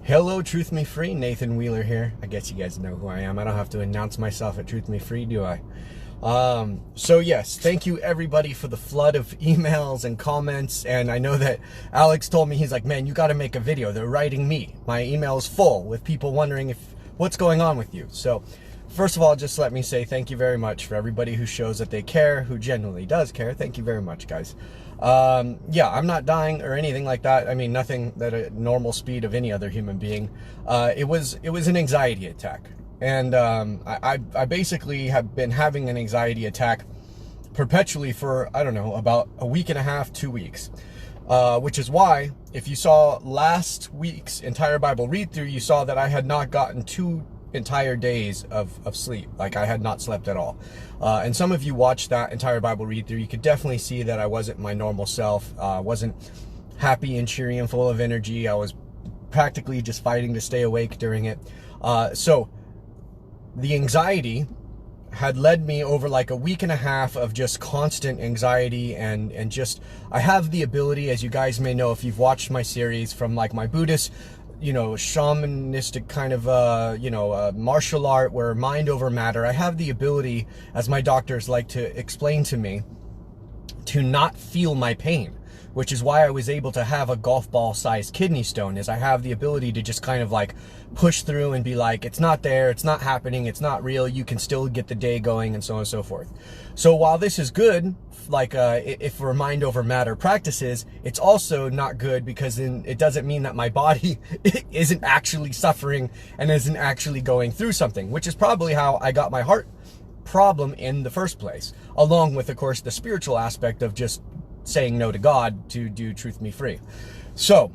Hello, Truth Me Free. Nathan Wheeler here. I guess you guys know who I am. I don't have to announce myself at Truth Me Free, do I? So yes, thank you everybody for the flood of emails and comments. And I know that Alex told me, he's like, man, you got to make a video. They're writing me. My email is full with people wondering what's going on with you. So first of all, just let me say thank you very much for everybody who shows that they care, who genuinely does care. Thank you very much, guys. Yeah, I'm not dying or anything like that. I mean, nothing at a normal speed of any other human being. It was an anxiety attack. And I basically have been having an anxiety attack perpetually for, I don't know, about a week and a half, 2 weeks. Which is why, if you saw last week's entire Bible read-through, you saw that I had not gotten 2 entire days of sleep. Like, I had not slept at all. And some of you watched that entire Bible read-through. You could definitely see that I wasn't my normal self. Wasn't happy and cheery and full of energy. I was practically just fighting to stay awake during it. So the anxiety had led me over like a week and a half of just constant anxiety and just, I have the ability, as you guys may know if you've watched my series, from like my Buddhist, shamanistic kind of, martial art where mind over matter. I have the ability, as my doctors like to explain to me, to not feel my pain, which is why I was able to have a golf ball sized kidney stone, is I have the ability to just kind of like push through and be like, it's not there, it's not happening, it's not real, you can still get the day going, and so on and so forth. So while this is good, like if we're mind over matter practices, it's also not good because then it doesn't mean that my body isn't actually suffering and isn't actually going through something, which is probably how I got my heart problem in the first place, along with, of course, the spiritual aspect of just saying no to God to do Truth Me Free. So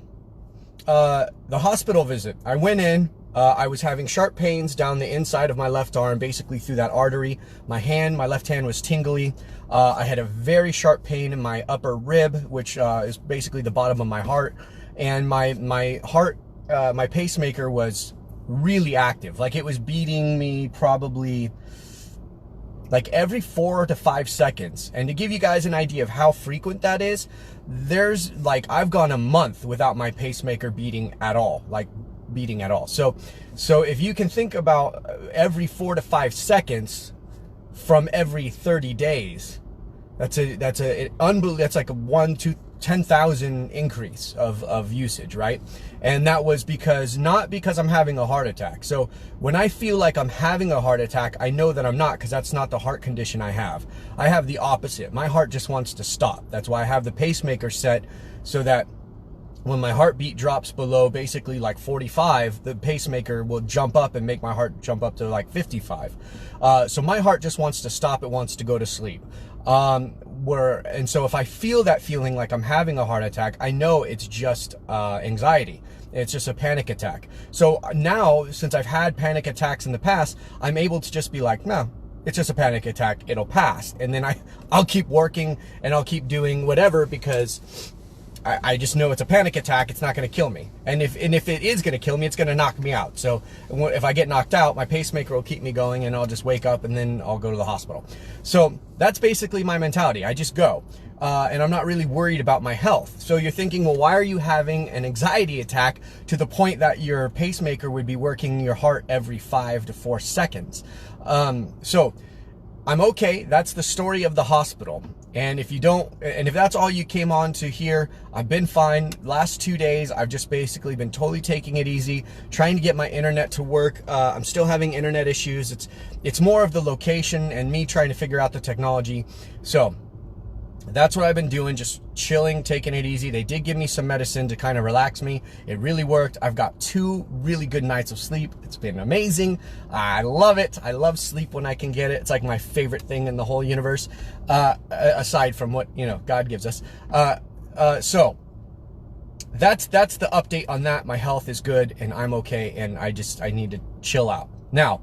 the hospital visit, I went in, I was having sharp pains down the inside of my left arm, basically through that artery. My left hand was tingly. I had a very sharp pain in my upper rib, which is basically the bottom of my heart. And my heart, my pacemaker was really active. Like, it was beating me probably like every 4 to 5 seconds. And to give you guys an idea of how frequent that is, there's like, I've gone a month without my pacemaker beating at all, So if you can think about every 4 to 5 seconds from every 30 days, that's like a 1 to 10,000 increase of usage, right? And that was not because I'm having a heart attack. So when I feel like I'm having a heart attack, I know that I'm not, because that's not the heart condition I have. I have the opposite. My heart just wants to stop. That's why I have the pacemaker set so that when my heartbeat drops below basically like 45, the pacemaker will jump up and make my heart jump up to like 55. So my heart just wants to stop. It wants to go to sleep. And so if I feel that feeling like I'm having a heart attack, I know it's just anxiety. It's just a panic attack. So now, since I've had panic attacks in the past, I'm able to just be like, no, it's just a panic attack. It'll pass. And then I'll keep working and I'll keep doing whatever, because I just know it's a panic attack. It's not going to kill me. And if it is going to kill me, it's going to knock me out. So if I get knocked out, my pacemaker will keep me going and I'll just wake up and then I'll go to the hospital. So that's basically my mentality. I just go. And I'm not really worried about my health. So you're thinking, well, why are you having an anxiety attack to the point that your pacemaker would be working your heart every 5 to 4 seconds? So I'm okay. That's the story of the hospital. And if that's all you came on to hear, I've been fine. Last 2 days, I've just basically been totally taking it easy, trying to get my internet to work. I'm still having internet issues. It's more of the location and me trying to figure out the technology. So that's what I've been doing, just chilling, taking it easy. They did give me some medicine to kind of relax me. It really worked. I've got 2 really good nights of sleep. It's been amazing. I love it. I love sleep when I can get it. It's like my favorite thing in the whole universe, aside from what, God gives us. So that's the update on that. My health is good and I'm okay, and I need to chill out. Now,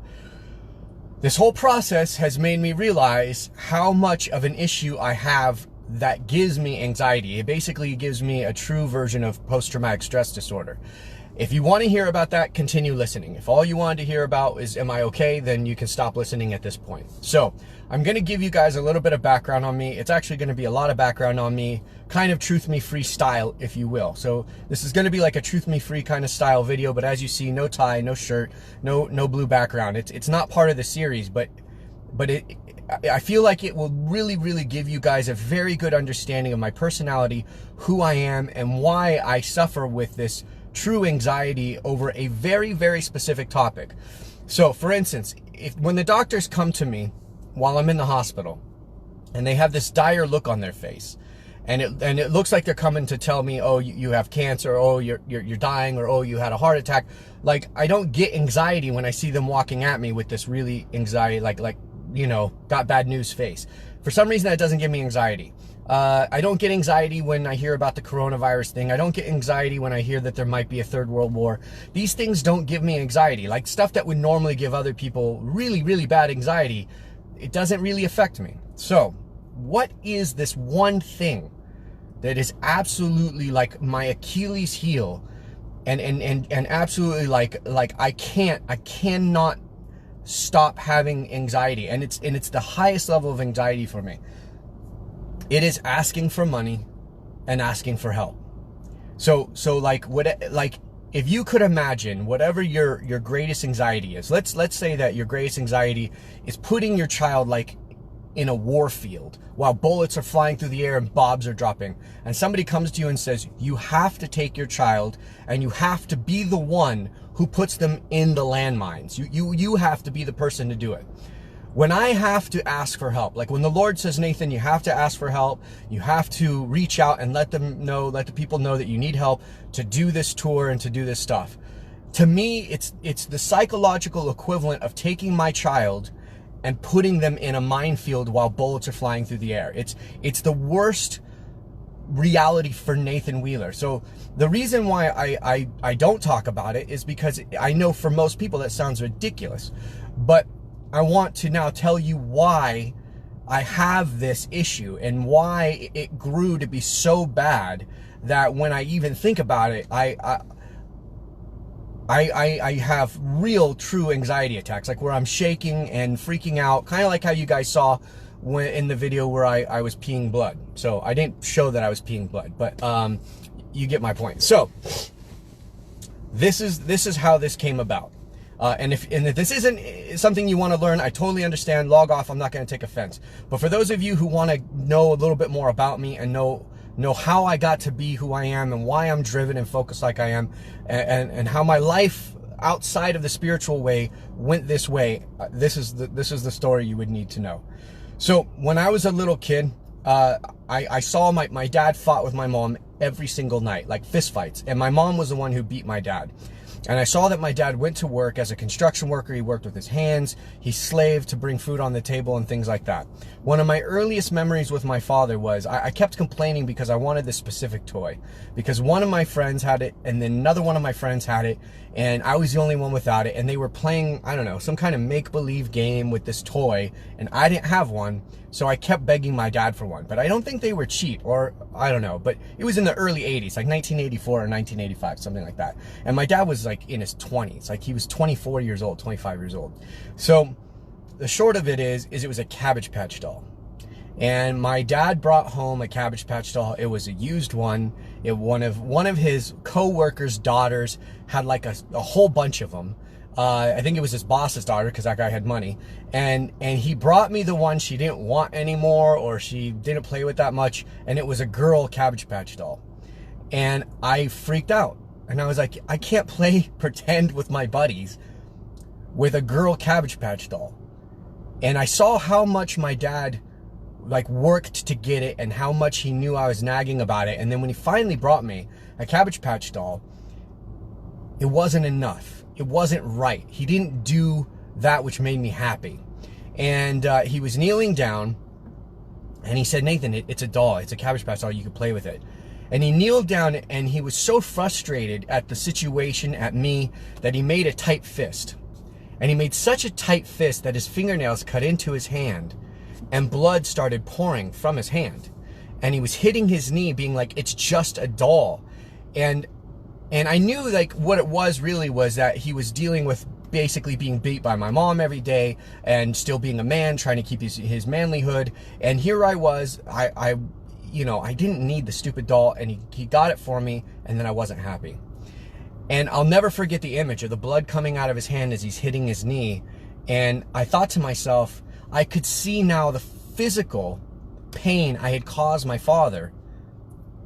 this whole process has made me realize how much of an issue I have that gives me anxiety. It basically gives me a true version of post-traumatic stress disorder. If you want to hear about that, continue listening. If all you wanted to hear about is, am I okay? Then you can stop listening at this point. So I'm going to give you guys a little bit of background on me. It's actually going to be a lot of background on me, kind of Truth Me Free style, if you will. So this is going to be like a Truth Me Free kind of style video, but as you see, no tie, no shirt, no blue background. It's not part of the series, but I feel like it will really, really give you guys a very good understanding of my personality, who I am, and why I suffer with this true anxiety over a very, very specific topic. So for instance, when the doctors come to me while I'm in the hospital and they have this dire look on their face, and it looks like they're coming to tell me, oh, you have cancer, or oh, you're dying, or oh, you had a heart attack. Like, I don't get anxiety when I see them walking at me with this really anxiety, like you know, got bad news face. For some reason, that doesn't give me anxiety. I don't get anxiety when I hear about the coronavirus thing. I don't get anxiety when I hear that there might be a third world war. These things don't give me anxiety. Like, stuff that would normally give other people really, really bad anxiety, it doesn't really affect me. So what is this one thing that is absolutely like my Achilles heel, and absolutely like I cannot stop having anxiety, and it's the highest level of anxiety for me? It is asking for money and asking for help. So like if you could imagine whatever your greatest anxiety is, let's say that your greatest anxiety is putting your child like in a war field while bullets are flying through the air and bombs are dropping, and somebody comes to you and says, you have to take your child and you have to be the one who puts them in the landmines. You have to be the person to do it. When I have to ask for help, like when the Lord says, Nathan, you have to ask for help, you have to reach out and let the people know that you need help to do this tour and to do this stuff. To me, it's the psychological equivalent of taking my child and putting them in a minefield while bullets are flying through the air. It's the worst reality for Nathan Wheeler. So the reason why I don't talk about it is because I know for most people that sounds ridiculous, but I want to now tell you why I have this issue and why it grew to be so bad that when I even think about it, I have real true anxiety attacks, like where I'm shaking and freaking out, kind of like how you guys saw in the video where I was peeing blood. So I didn't show that I was peeing blood, but you get my point. So this is how this came about. And if this isn't something you want to learn, I totally understand. Log off. I'm not going to take offense. But for those of you who want to know a little bit more about me and know how I got to be who I am and why I'm driven and focused like I am, and how my life outside of the spiritual way went this way, this is the story you would need to know. So when I was a little kid, I saw my dad fought with my mom every single night, like fist fights, and my mom was the one who beat my dad. And I saw that my dad went to work as a construction worker. He worked with his hands. He slaved to bring food on the table and things like that. One of my earliest memories with my father was I kept complaining because I wanted this specific toy. Because one of my friends had it, and then another one of my friends had it, and I was the only one without it. And they were playing, I don't know, some kind of make-believe game with this toy, and I didn't have one. So I kept begging my dad for one. But I don't think they were cheap, or I don't know. But it was in the early 80s, like 1984 or 1985, something like that. And my dad was like in his 20s. Like he was 24 years old, 25 years old. So the short of it is it was a Cabbage Patch doll. And my dad brought home a Cabbage Patch doll. It was a used one. One of his co-workers' daughters had like a whole bunch of them. I think it was his boss's daughter, because that guy had money. And he brought me the one she didn't want anymore, or she didn't play with that much. And it was a girl Cabbage Patch doll. And I freaked out. And I was like, I can't play pretend with my buddies with a girl Cabbage Patch doll. And I saw how much my dad like worked to get it and how much he knew I was nagging about it. And then when he finally brought me a Cabbage Patch doll, it wasn't enough. It wasn't right. He didn't do that which made me happy. And he was kneeling down and he said, Nathan, it's a doll. It's a Cabbage Patch doll. You can play with it. And he kneeled down and he was so frustrated at the situation, at me, that he made a tight fist. And he made such a tight fist that his fingernails cut into his hand and blood started pouring from his hand. And he was hitting his knee being like, it's just a doll. And And I knew like what it was really was that he was dealing with basically being beat by my mom every day and still being a man, trying to keep his manlyhood. And here I was, I didn't need the stupid doll, and he got it for me, and then I wasn't happy. And I'll never forget the image of the blood coming out of his hand as he's hitting his knee. And I thought to myself, I could see now the physical pain I had caused my father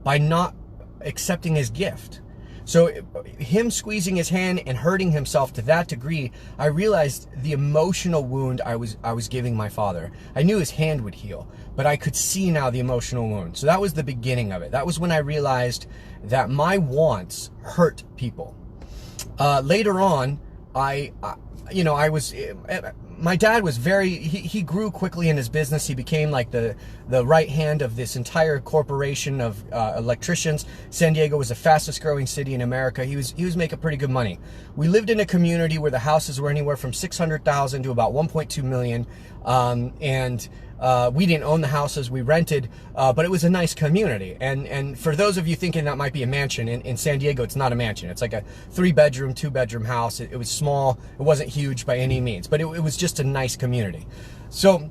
by not accepting his gift. So him squeezing his hand and hurting himself to that degree, I realized the emotional wound I was giving my father. I knew his hand would heal, but I could see now the emotional wound. So that was the beginning of it. That was when I realized that my wants hurt people. Later on, my dad was he grew quickly in his business. He became like the right hand of this entire corporation of electricians. San Diego was the fastest growing city in America. He was making pretty good money. We lived in a community where the houses were anywhere from 600,000 to about 1.2 million. We didn't own the houses, we rented, but it was a nice community. And for those of you thinking that might be a mansion, in San Diego, it's not a mansion. It's like a 3-bedroom, 2-bedroom house. It was small. It wasn't huge by any means, but it was just a nice community. So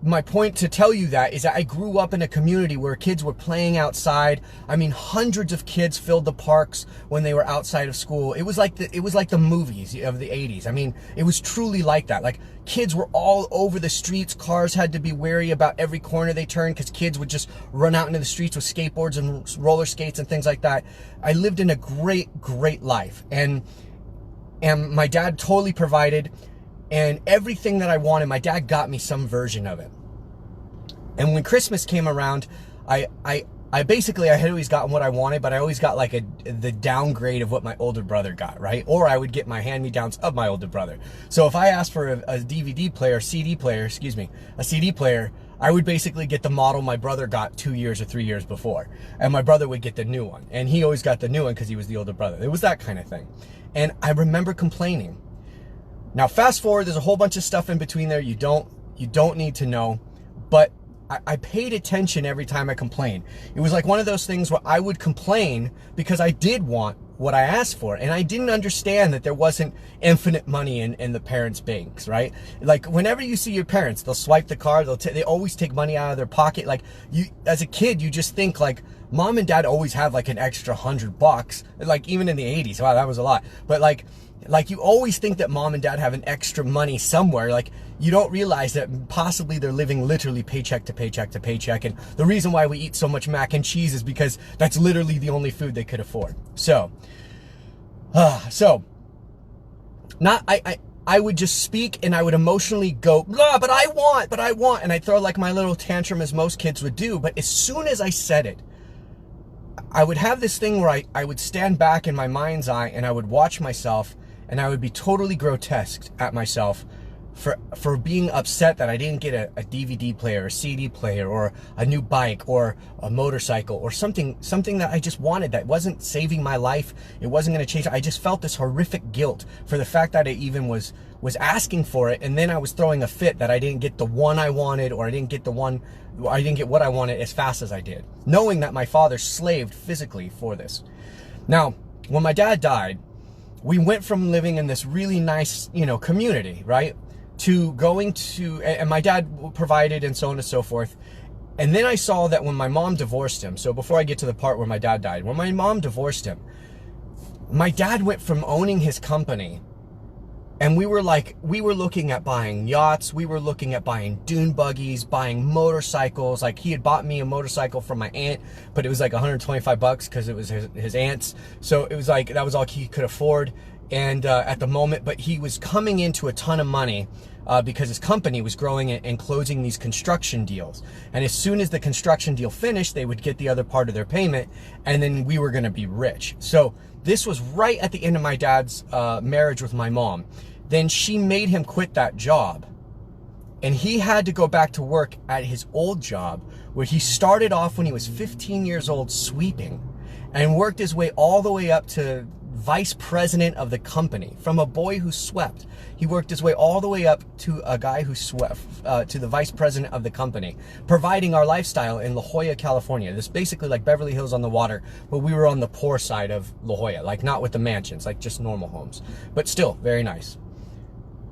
my point to tell you that is that I grew up in a community where kids were playing outside. I mean, hundreds of kids filled the parks when they were outside of school. It was like the movies of the 80s. I mean, it was truly like that. Like, kids were all over the streets. Cars had to be wary about every corner they turned because kids would just run out into the streets with skateboards and roller skates and things like that. I lived in a great, great life. And my dad totally provided. And everything that I wanted, my dad got me some version of it. And when Christmas came around, I had always gotten what I wanted, but I always got like the downgrade of what my older brother got, right? Or I would get my hand-me-downs of my older brother. So if I asked for a CD player, I would basically get the model my brother got 2 years or 3 years before. And my brother would get the new one. And he always got the new one because he was the older brother. It was that kind of thing. And I remember complaining. Now, fast forward, there's a whole bunch of stuff in between there you don't need to know, but I paid attention every time I complained. It was like one of those things where I would complain because I did want what I asked for, and I didn't understand that there wasn't infinite money in the parents' banks, right? Like, whenever you see your parents, they'll swipe the card, they always take money out of their pocket. Like, you, as a kid, you just think like, mom and dad always have like an extra $100, like even in the 80s. Wow, that was a lot. But like you always think that mom and dad have an extra money somewhere. Like, you don't realize that possibly they're living literally paycheck to paycheck to paycheck. And the reason why we eat so much mac and cheese is because that's literally the only food they could afford. So I would just speak and I would emotionally go, blah, but I want, and I'd throw like my little tantrum as most kids would do. But as soon as I said it, I would have this thing where I would stand back in my mind's eye and I would watch myself, and I would be totally grotesque at myself for being upset that I didn't get a DVD player, a CD player, or a new bike, or a motorcycle, or something that I just wanted that wasn't saving my life. It wasn't going to change. I just felt this horrific guilt for the fact that I even was asking for it, and then I was throwing a fit that I didn't get the one I wanted, or I didn't get what I wanted as fast as I did, knowing that my father slaved physically for this. Now, when my dad died, we went from living in this really nice, community, right, to going to, and my dad provided and so on and so forth. And then I saw that when my mom divorced him, so before I get to the part where my dad died, when my mom divorced him, my dad went from owning his company, and we were looking at buying yachts, we were looking at buying dune buggies, buying motorcycles. Like, he had bought me a motorcycle from my aunt, but it was like $125 because it was his aunt's. So it was like, that was all he could afford. And at the moment, but he was coming into a ton of money because his company was growing and closing these construction deals. And as soon as the construction deal finished, they would get the other part of their payment, and then we were going to be rich. So this was right at the end of my dad's marriage with my mom. Then she made him quit that job, and he had to go back to work at his old job, where he started off when he was 15 years old sweeping, and worked his way all the way up to vice president of the company. From a boy who swept, he worked his way all the way up to a guy who swept, to the vice president of the company, providing our lifestyle in La Jolla, California. This basically like Beverly Hills on the water, but we were on the poor side of La Jolla, like not with the mansions, like just normal homes, but still very nice.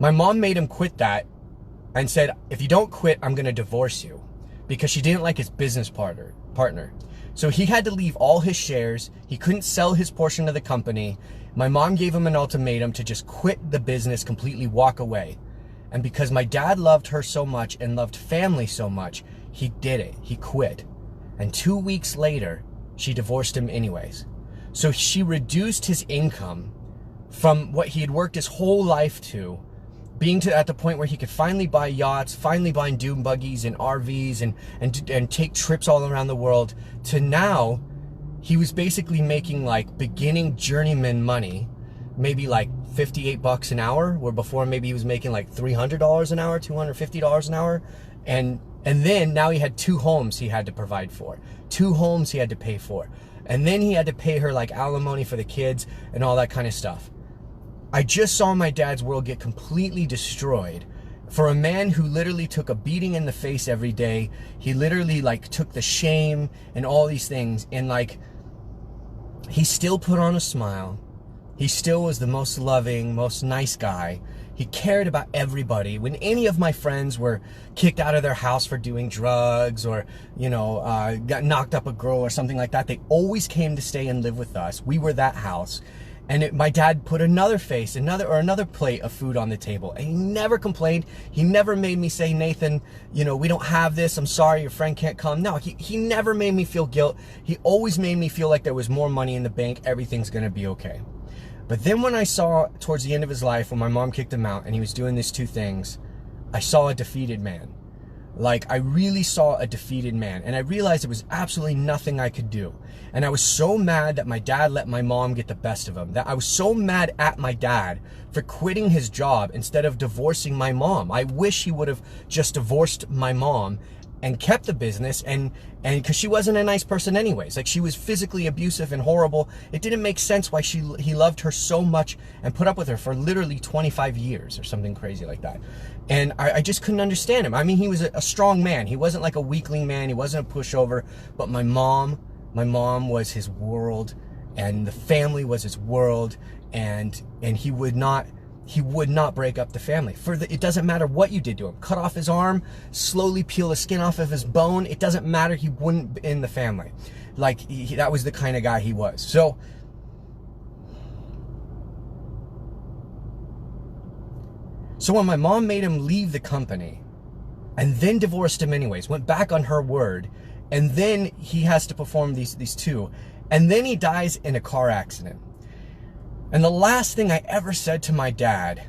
My mom made him quit that and said, if you don't quit, I'm going to divorce you, because she didn't like his business partner. So he had to leave all his shares. He couldn't sell his portion of the company. My mom gave him an ultimatum to just quit the business, completely walk away. And because my dad loved her so much and loved family so much, he did it. He quit. And 2 weeks later, she divorced him anyways. So she reduced his income from what he had worked his whole life to, being at the point where he could finally buy yachts, finally buying dune buggies and RVs and take trips all around the world, to now he was basically making like beginning journeyman money, maybe like $58 an hour, where before maybe he was making like $300 an hour, $250 an hour. And then now he had 2 homes he had to provide for, 2 homes he had to pay for. And then he had to pay her like alimony for the kids and all that kind of stuff. I just saw my dad's world get completely destroyed for a man who literally took a beating in the face every day. He literally like took the shame and all these things, and like he still put on a smile. He still was the most loving, most nice guy. He cared about everybody. When any of my friends were kicked out of their house for doing drugs, or, you know, got knocked up a girl or something like that, they always came to stay and live with us. We were that house. And my dad put another plate of food on the table. And he never complained. He never made me say, Nathan, you know, we don't have this. I'm sorry, your friend can't come. No, he never made me feel guilt. He always made me feel like there was more money in the bank. Everything's going to be okay. But then when I saw towards the end of his life, when my mom kicked him out and he was doing these 2 things, I saw a defeated man. Like, I really saw a defeated man, and I realized there was absolutely nothing I could do. And I was so mad that my dad let my mom get the best of him, that I was so mad at my dad for quitting his job instead of divorcing my mom. I wish he would have just divorced my mom and kept the business, and because she wasn't a nice person anyways. Like, she was physically abusive and horrible. It didn't make sense why he loved her so much and put up with her for literally 25 years or something crazy like that. And I just couldn't understand him. I mean, he was a strong man. He wasn't like a weakling man. He wasn't a pushover. But my mom was his world, and the family was his world, and he would not break up the family. It doesn't matter what you did to him. Cut off his arm, slowly peel the skin off of his bone. It doesn't matter. He wouldn't be in the family. Like, that was the kind of guy he was. So when my mom made him leave the company and then divorced him anyways, went back on her word, and then he has to perform these 2, and then he dies in a car accident. And the last thing I ever said to my dad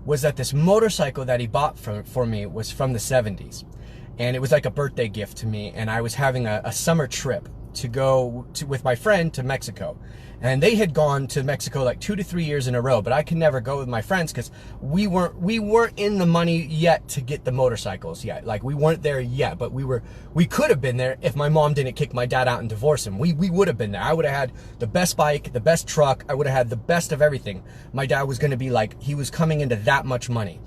was that this motorcycle that he bought for me was from the 70s. And it was like a birthday gift to me, and I was having a summer trip to go with my friend to Mexico. And they had gone to Mexico like 2 to 3 years in a row, but I could never go with my friends because we weren't in the money yet to get the motorcycles yet. Like, we weren't there yet, but we could have been there if my mom didn't kick my dad out and divorce him. We would have been there. I would have had the best bike, the best truck. I would have had the best of everything. My dad was going to be like, he was coming into that much money.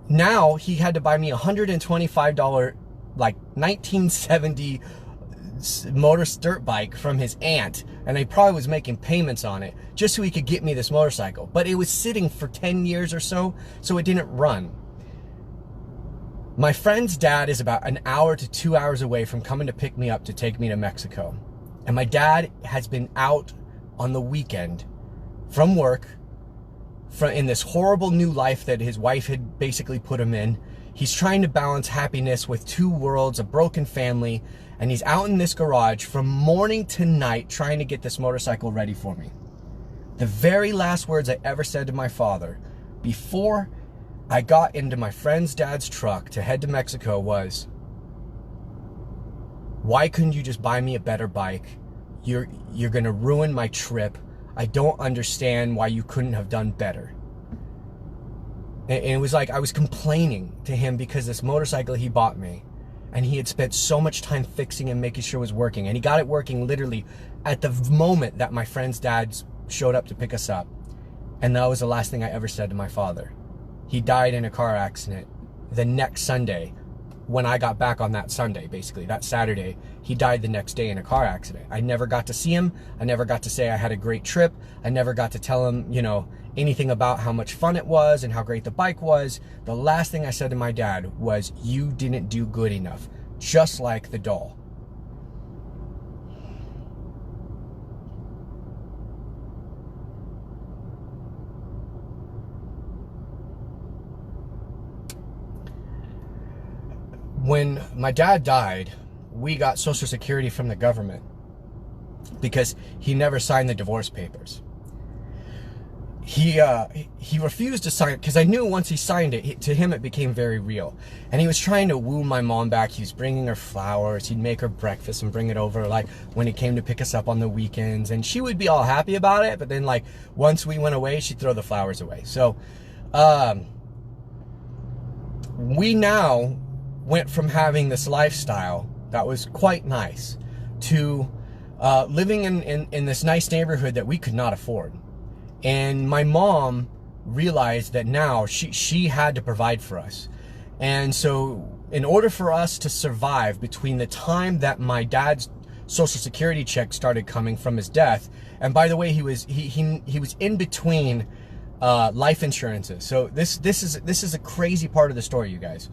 Now he had to buy me $125, like 1970 motor dirt bike from his aunt, and he probably was making payments on it just so he could get me this motorcycle. But it was sitting for 10 years or so it didn't run. My friend's dad is about an hour to 2 hours away from coming to pick me up to take me to Mexico. And my dad has been out on the weekend from work in this horrible new life that his wife had basically put him in. He's trying to balance happiness with 2 worlds, a broken family, and he's out in this garage from morning to night trying to get this motorcycle ready for me. The very last words I ever said to my father before I got into my friend's dad's truck to head to Mexico was, why couldn't you just buy me a better bike? You're gonna ruin my trip. I don't understand why you couldn't have done better. And it was like I was complaining to him because this motorcycle he bought me, and he had spent so much time fixing and making sure it was working, and he got it working literally at the moment that my friend's dad showed up to pick us up. And that was the last thing I ever said to my father. He died in a car accident the next Sunday. When I got back on that Sunday, basically, that Saturday, he died the next day in a car accident. I never got to see him. I never got to say I had a great trip. I never got to tell him, you know, anything about how much fun it was and how great the bike was. The last thing I said to my dad was, you didn't do good enough, just like the doll. When my dad died, we got Social Security from the government because he never signed the divorce papers. He refused to sign it because I knew once he signed it, to him it became very real. And he was trying to woo my mom back. He was bringing her flowers. He'd make her breakfast and bring it over, like when he came to pick us up on the weekends. And she would be all happy about it. But then, like, once we went away, she'd throw the flowers away. So we now went from having this lifestyle that was quite nice to living in this nice neighborhood that we could not afford. And my mom realized that now she had to provide for us. And so in order for us to survive between the time that my dad's Social Security check started coming from his death, and by the way, he was in between life insurances. So this is a crazy part of the story, you guys.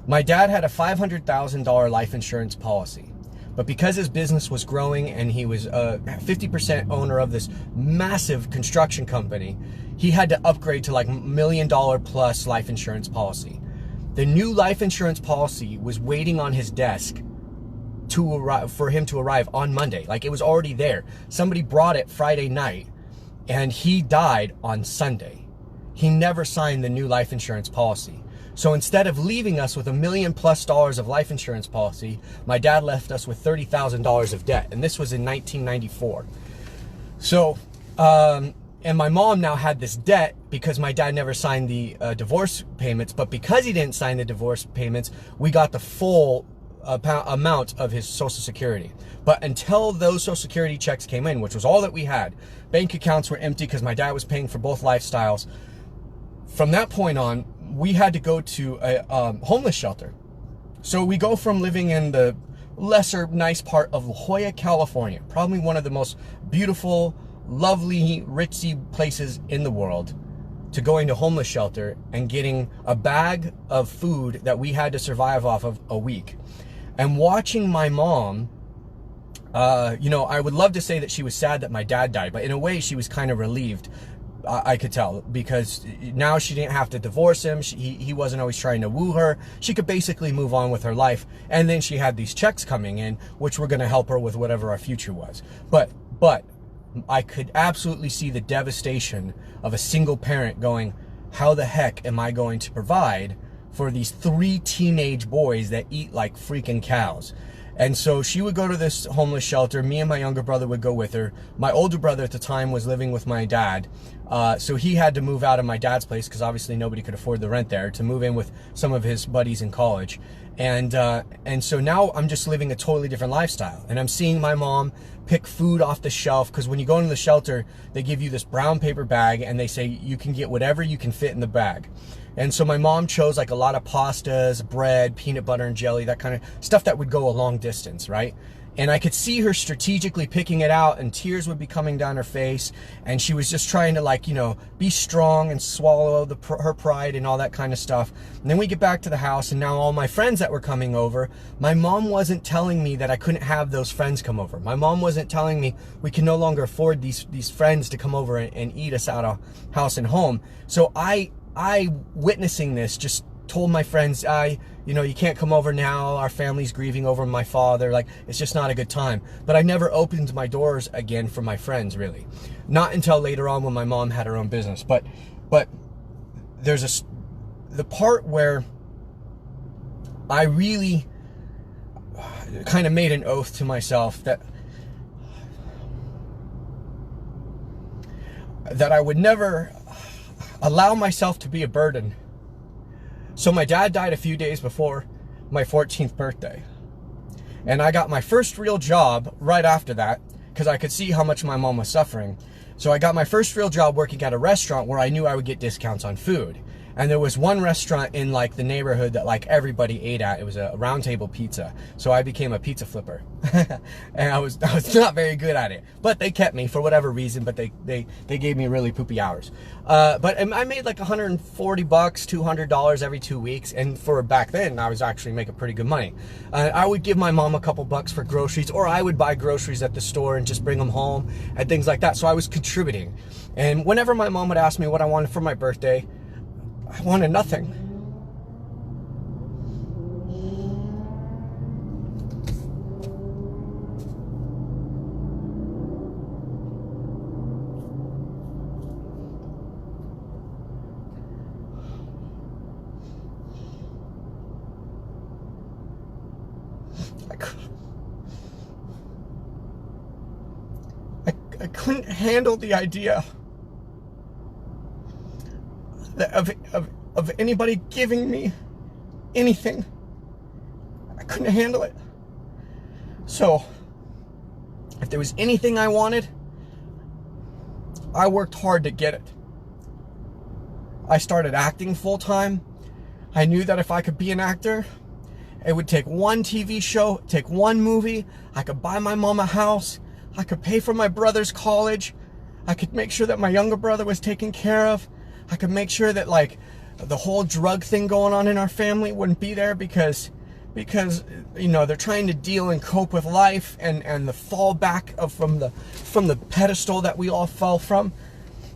My dad had a $500,000 life insurance policy, but because his business was growing and he was a 50% owner of this massive construction company, he had to upgrade to like $1 million plus life insurance policy. The new life insurance policy was waiting on his desk to arrive, for him to arrive on Monday. Like, it was already there. Somebody brought it Friday night and he died on Sunday. He never signed the new life insurance policy. So instead of leaving us with $1 million plus of life insurance policy, my dad left us with $30,000 of debt. And this was in 1994. So, and my mom now had this debt because my dad never signed the divorce payments. But because he didn't sign the divorce payments, we got the full amount of his Social Security. But until those Social Security checks came in, which was all that we had, bank accounts were empty because my dad was paying for both lifestyles. From that point on, we had to go to a homeless shelter. So we go from living in the lesser nice part of La Jolla, California, probably one of the most beautiful, lovely, ritzy places in the world, to going to homeless shelter and getting a bag of food that we had to survive off of a week. And watching my mom, you know, I would love to say that she was sad that my dad died, but in a way she was kind of relieved. I could tell, because now she didn't have to divorce him. He wasn't always trying to woo her. She could basically move on with her life. And then she had these checks coming in, which were going to help her with whatever our future was. But I could absolutely see the devastation of a single parent going, how the heck am I going to provide for these 3 teenage boys that eat like freaking cows? And so she would go to this homeless shelter. Me and my younger brother would go with her. My older brother at the time was living with my dad. So he had to move out of my dad's place because obviously nobody could afford the rent there, to move in with some of his buddies in college. And so now I'm just living a totally different lifestyle. And I'm seeing my mom pick food off the shelf, because when you go into the shelter, they give you this brown paper bag and they say you can get whatever you can fit in the bag. And so my mom chose like a lot of pastas, bread, peanut butter and jelly, that kind of stuff that would go a long distance, right? And I could see her strategically picking it out, and tears would be coming down her face. And she was just trying to, like, you know, be strong and swallow her pride and all that kind of stuff. And then we get back to the house, and now all my friends that were coming over, my mom wasn't telling me that I couldn't have those friends come over. My mom wasn't telling me we can no longer afford these friends to come over and eat us out of house and home. So I witnessing this, just told my friends, you know, you can't come over now. Our family's grieving over my father. Like, it's just not a good time. But I never opened my doors again for my friends, really. Not until later on when my mom had her own business. But there's the part where I really kind of made an oath to myself that I would never allow myself to be a burden. So my dad died a few days before my 14th birthday. And I got my first real job right after that. because I could see how much my mom was suffering. So I got my first real job working at a restaurant where I knew I would get discounts on food. And there was one restaurant in like the neighborhood that like everybody ate at. It was a round table pizza. So I became a pizza flipper. And I was not very good at it, but they kept me for whatever reason, but they gave me really poopy hours. But I made like $140, $200 every 2 weeks. And for back then, I was actually making pretty good money. I would give my mom a couple bucks for groceries, or I would buy groceries at the store and just bring them home and things like that. So I was contributing. And whenever my mom would ask me what I wanted for my birthday, I wanted nothing. I couldn't handle the idea of anybody giving me anything. I couldn't handle it. So, if there was anything I wanted, I worked hard to get it. I started acting full time. I knew that if I could be an actor, it would take one TV show, take one movie, I could buy my mom a house, I could pay for my brother's college, I could make sure that my younger brother was taken care of, I could make sure that like the whole drug thing going on in our family wouldn't be there because you know, they're trying to deal and cope with life and the fall back from the pedestal that we all fell from.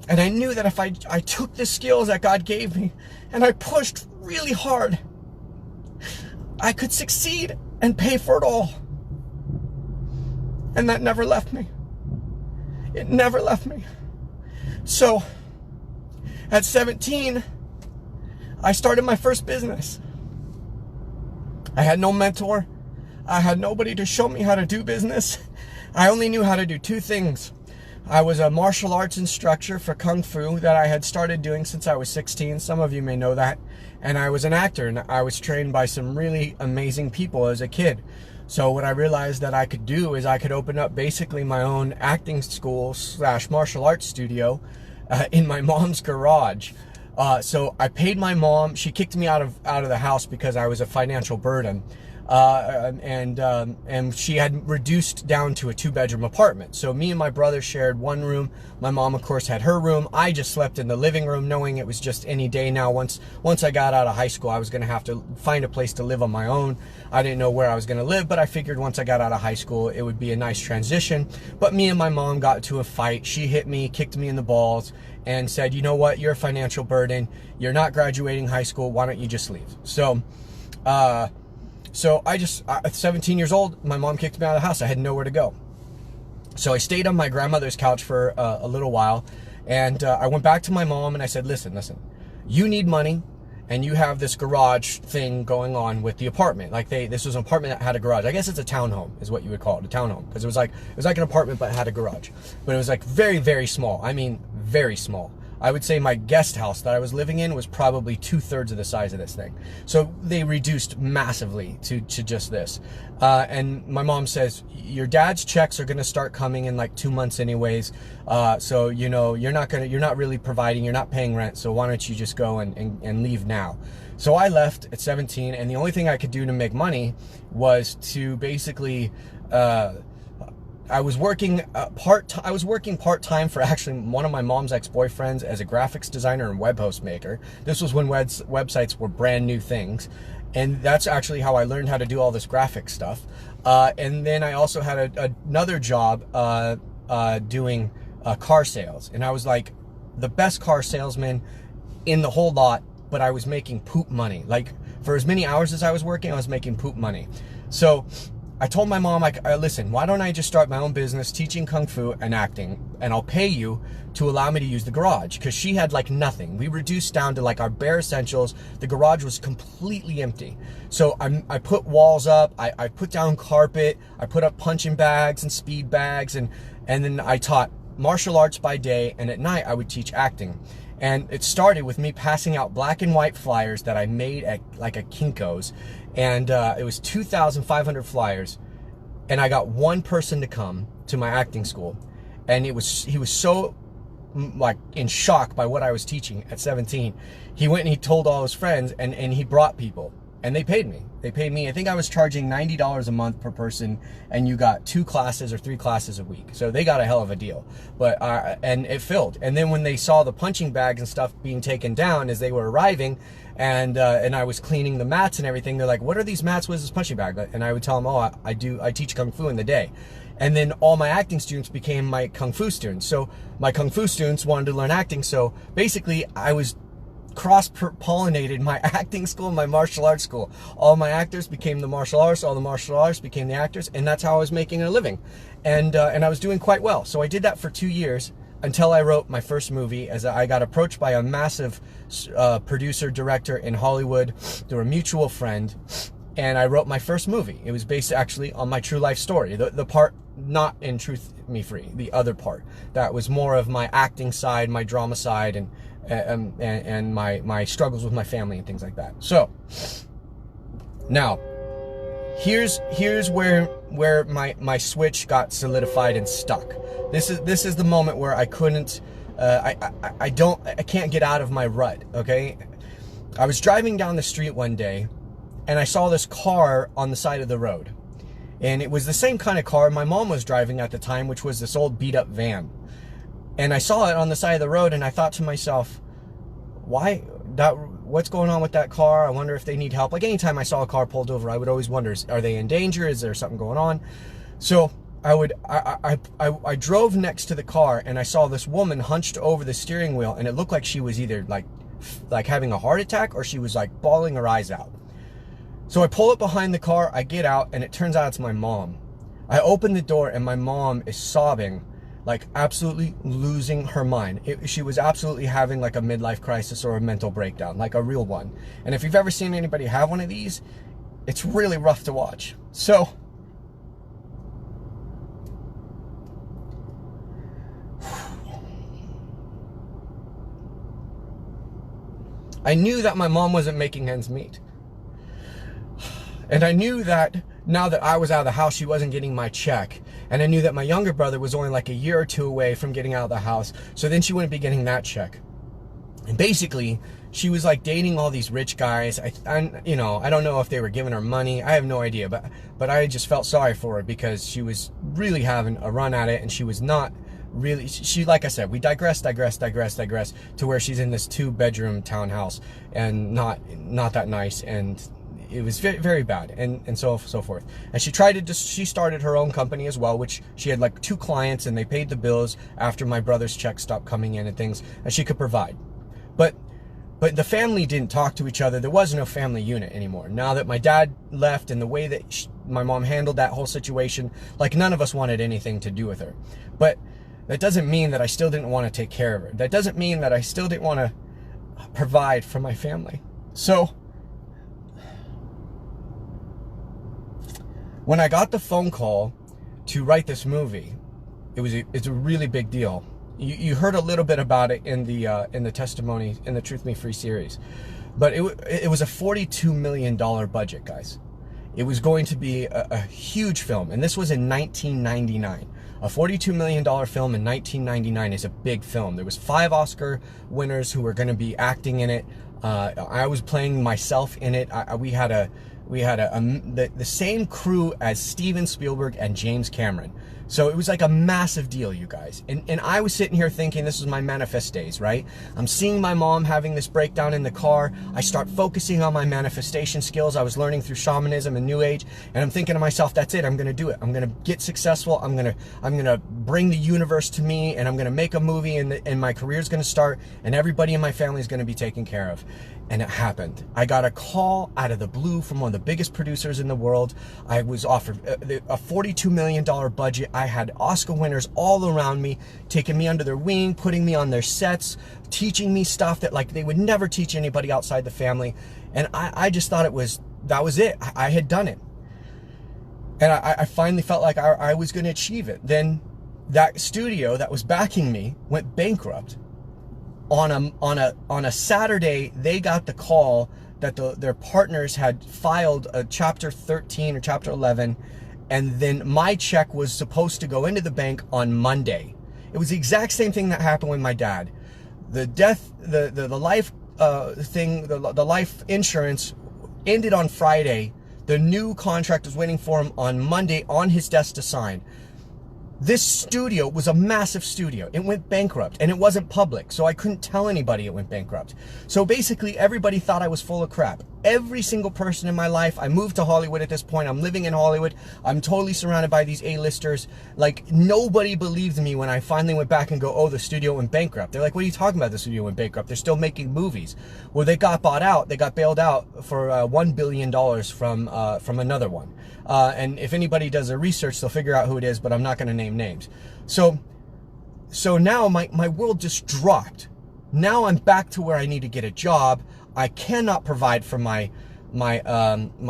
And I knew that if I took the skills that God gave me and I pushed really hard, I could succeed and pay for it all. And that never left me. It never left me. So at 17, I started my first business. I had no mentor. I had nobody to show me how to do business. I only knew how to do two things. I was a martial arts instructor for Kung Fu that I had started doing since I was 16. Some of you may know that. And I was an actor, and I was trained by some really amazing people as a kid. So what I realized that I could do is I could open up basically my own acting school / martial arts studio in my mom's garage. So I paid my mom. She kicked me out of the house because I was a financial burden. And she had reduced down to a 2-bedroom apartment. So me and my brother shared one room. My mom, of course, had her room. I just slept in the living room, knowing it was just any day now. Once I got out of high school, I was going to have to find a place to live on my own. I didn't know where I was going to live, but I figured once I got out of high school, it would be a nice transition. But me and my mom got into a fight. She hit me, kicked me in the balls, and said, you know what, you're a financial burden. You're not graduating high school. Why don't you just leave? So at 17 years old, my mom kicked me out of the house. I had nowhere to go. So I stayed on my grandmother's couch for a little while. And I went back to my mom and I said, listen, you need money. And you have this garage thing going on with the apartment. Like this was an apartment that had a garage. I guess it's a townhome is what you would call it, a townhome. Because it was like an apartment but it had a garage. But it was like very, very small. I mean, very small. I would say my guest house that I was living in was probably 2/3 of the size of this thing. So they reduced massively to just this. And my mom says, your dad's checks are going to start coming in like 2 months anyways. So, you know, you're not really providing, you're not paying rent. So why don't you just go and leave now? So I left at 17, and the only thing I could do to make money was to basically, I was working part-time for actually one of my mom's ex-boyfriends as a graphics designer and web host maker. This was when websites were brand new things. And that's actually how I learned how to do all this graphic stuff. And then I also had another job doing car sales. And I was like the best car salesman in the whole lot, but I was making poop money. Like for as many hours as I was working, I was making poop money. So I told my mom, like, listen, why don't I just start my own business teaching Kung Fu and acting, and I'll pay you to allow me to use the garage, because she had like nothing. We reduced down to like our bare essentials. The garage was completely empty. So I put walls up, I put down carpet, I put up punching bags and speed bags, and then I taught martial arts by day, and at night I would teach acting. And it started with me passing out black and white flyers that I made at like a Kinko's. And it was 2,500 flyers. And I got one person to come to my acting school, and he was so like in shock by what I was teaching at 17. He went and he told all his friends, and he brought people, and they paid me. They paid me, I think I was charging $90 a month per person, and you got 2 classes or 3 classes a week. So they got a hell of a deal. But and it filled. And then when they saw the punching bags and stuff being taken down as they were arriving, and I was cleaning the mats and everything, they're like, what are these mats? What is this punching bag? And I would tell them, oh, I teach Kung Fu in the day. And then all my acting students became my Kung Fu students. So my Kung Fu students wanted to learn acting. So basically I was cross-pollinated my acting school and my martial arts school. All my actors became the martial arts, all the martial arts became the actors, and that's how I was making a living. And I was doing quite well. So I did that for 2 years until I wrote my first movie, as I got approached by a massive producer, director in Hollywood. They were a mutual friend, and I wrote my first movie. It was based actually on my true life story. The part not in Truth Me Free, the other part. That was more of my acting side, my drama side, and my struggles with my family and things like that. So now here's where my switch got solidified and stuck. This is the moment where I couldn't I can't get out of my rut. Okay, I was driving down the street one day and I saw this car on the side of the road, and it was the same kind of car my mom was driving at the time, which was this old beat up van. And I saw it on the side of the road, and I thought to myself, what's going on with that car? I wonder if they need help. Like anytime I saw a car pulled over, I would always wonder, are they in danger? Is there something going on? So I drove next to the car, and I saw this woman hunched over the steering wheel, and it looked like she was either like having a heart attack, or she was like bawling her eyes out. So I pull up behind the car, I get out, and it turns out it's my mom. I open the door, and my mom is sobbing, like absolutely losing her mind. She was absolutely having like a midlife crisis or a mental breakdown, like a real one. And if you've ever seen anybody have one of these, it's really rough to watch. So I knew that my mom wasn't making ends meet. And I knew that now that I was out of the house, she wasn't getting my check. And I knew that my younger brother was only like a year or 2 away from getting out of the house. So then she wouldn't be getting that check. And basically, she was like dating all these rich guys. I don't know if they were giving her money. I have no idea. But I just felt sorry for her because she was really having a run at it. And she was not really, like I said, we digress to where she's in this 2-bedroom townhouse and not that nice. And it was very, very bad, and so forth. And she started her own company as well, which she had like 2 clients, and they paid the bills after my brother's checks stopped coming in and things, and she could provide. But the family didn't talk to each other. There was no family unit anymore. Now that my dad left, and the way that my mom handled that whole situation, like none of us wanted anything to do with her. But that doesn't mean that I still didn't want to take care of her. That doesn't mean that I still didn't want to provide for my family. So when I got the phone call to write this movie, it's a really big deal. You heard a little bit about it in the testimony in the Truth Me Free series, but it was a $42 million budget, guys. It was going to be a huge film, and this was in 1999. A $42 million film in 1999 is a big film. There was 5 Oscar winners who were going to be acting in it. I was playing myself in it. We had the same crew as Steven Spielberg and James Cameron. So it was like a massive deal, you guys. And I was sitting here thinking this was my manifest days, right? I'm seeing my mom having this breakdown in the car. I start focusing on my manifestation skills I was learning through shamanism and New Age. And I'm thinking to myself, that's it. I'm going to do it. I'm going to get successful. I'm going to bring the universe to me, and I'm going to make a movie, and my career's going to start, and everybody in my family is going to be taken care of. And it happened. I got a call out of the blue from one of the biggest producers in the world. I was offered a $42 million budget. I had Oscar winners all around me, taking me under their wing, putting me on their sets, teaching me stuff that like they would never teach anybody outside the family. And I just thought that was it. I had done it. And I finally felt like I was going to achieve it. Then that studio that was backing me went bankrupt. On a Saturday, they got the call that their partners had filed a Chapter 13 or Chapter 11, and then my check was supposed to go into the bank on Monday. It was the exact same thing that happened with my dad. The death, the life thing, the life insurance ended on Friday. The new contract was waiting for him on Monday on his desk to sign. This studio was a massive studio. It went bankrupt, and it wasn't public, so I couldn't tell anybody it went bankrupt. So basically, everybody thought I was full of crap. Every single person in my life. I moved to Hollywood at this point. I'm living in Hollywood. I'm totally surrounded by these A-listers. Like, nobody believed me when I finally went back and go, oh, the studio went bankrupt. They're like, what are you talking about? The studio went bankrupt. They're still making movies. Well, they got bought out. They got bailed out for $1 billion from another one. And if anybody does their research, they'll figure out who it is, but I'm not going to name names. So now my world just dropped. Now I'm back to where I need to get a job. I cannot provide for my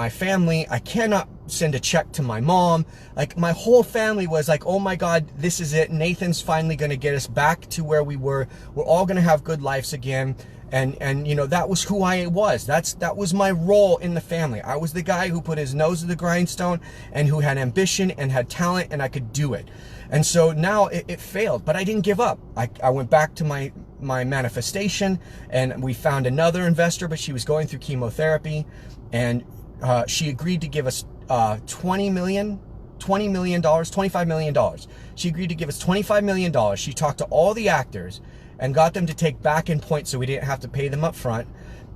family. I cannot send a check to my mom. Like, my whole family was like, oh my God, this is it. Nathan's finally going to get us back to where we were. We're all going to have good lives again. And you know, that was who I was. That was my role in the family. I was the guy who put his nose to the grindstone and who had ambition and had talent, and I could do it. And so now it failed, but I didn't give up. I went back to my manifestation, and we found another investor, but she was going through chemotherapy, and she agreed to give us $25 million. She agreed to give us $25 million. She talked to all the actors and got them to take back in points so we didn't have to pay them up front.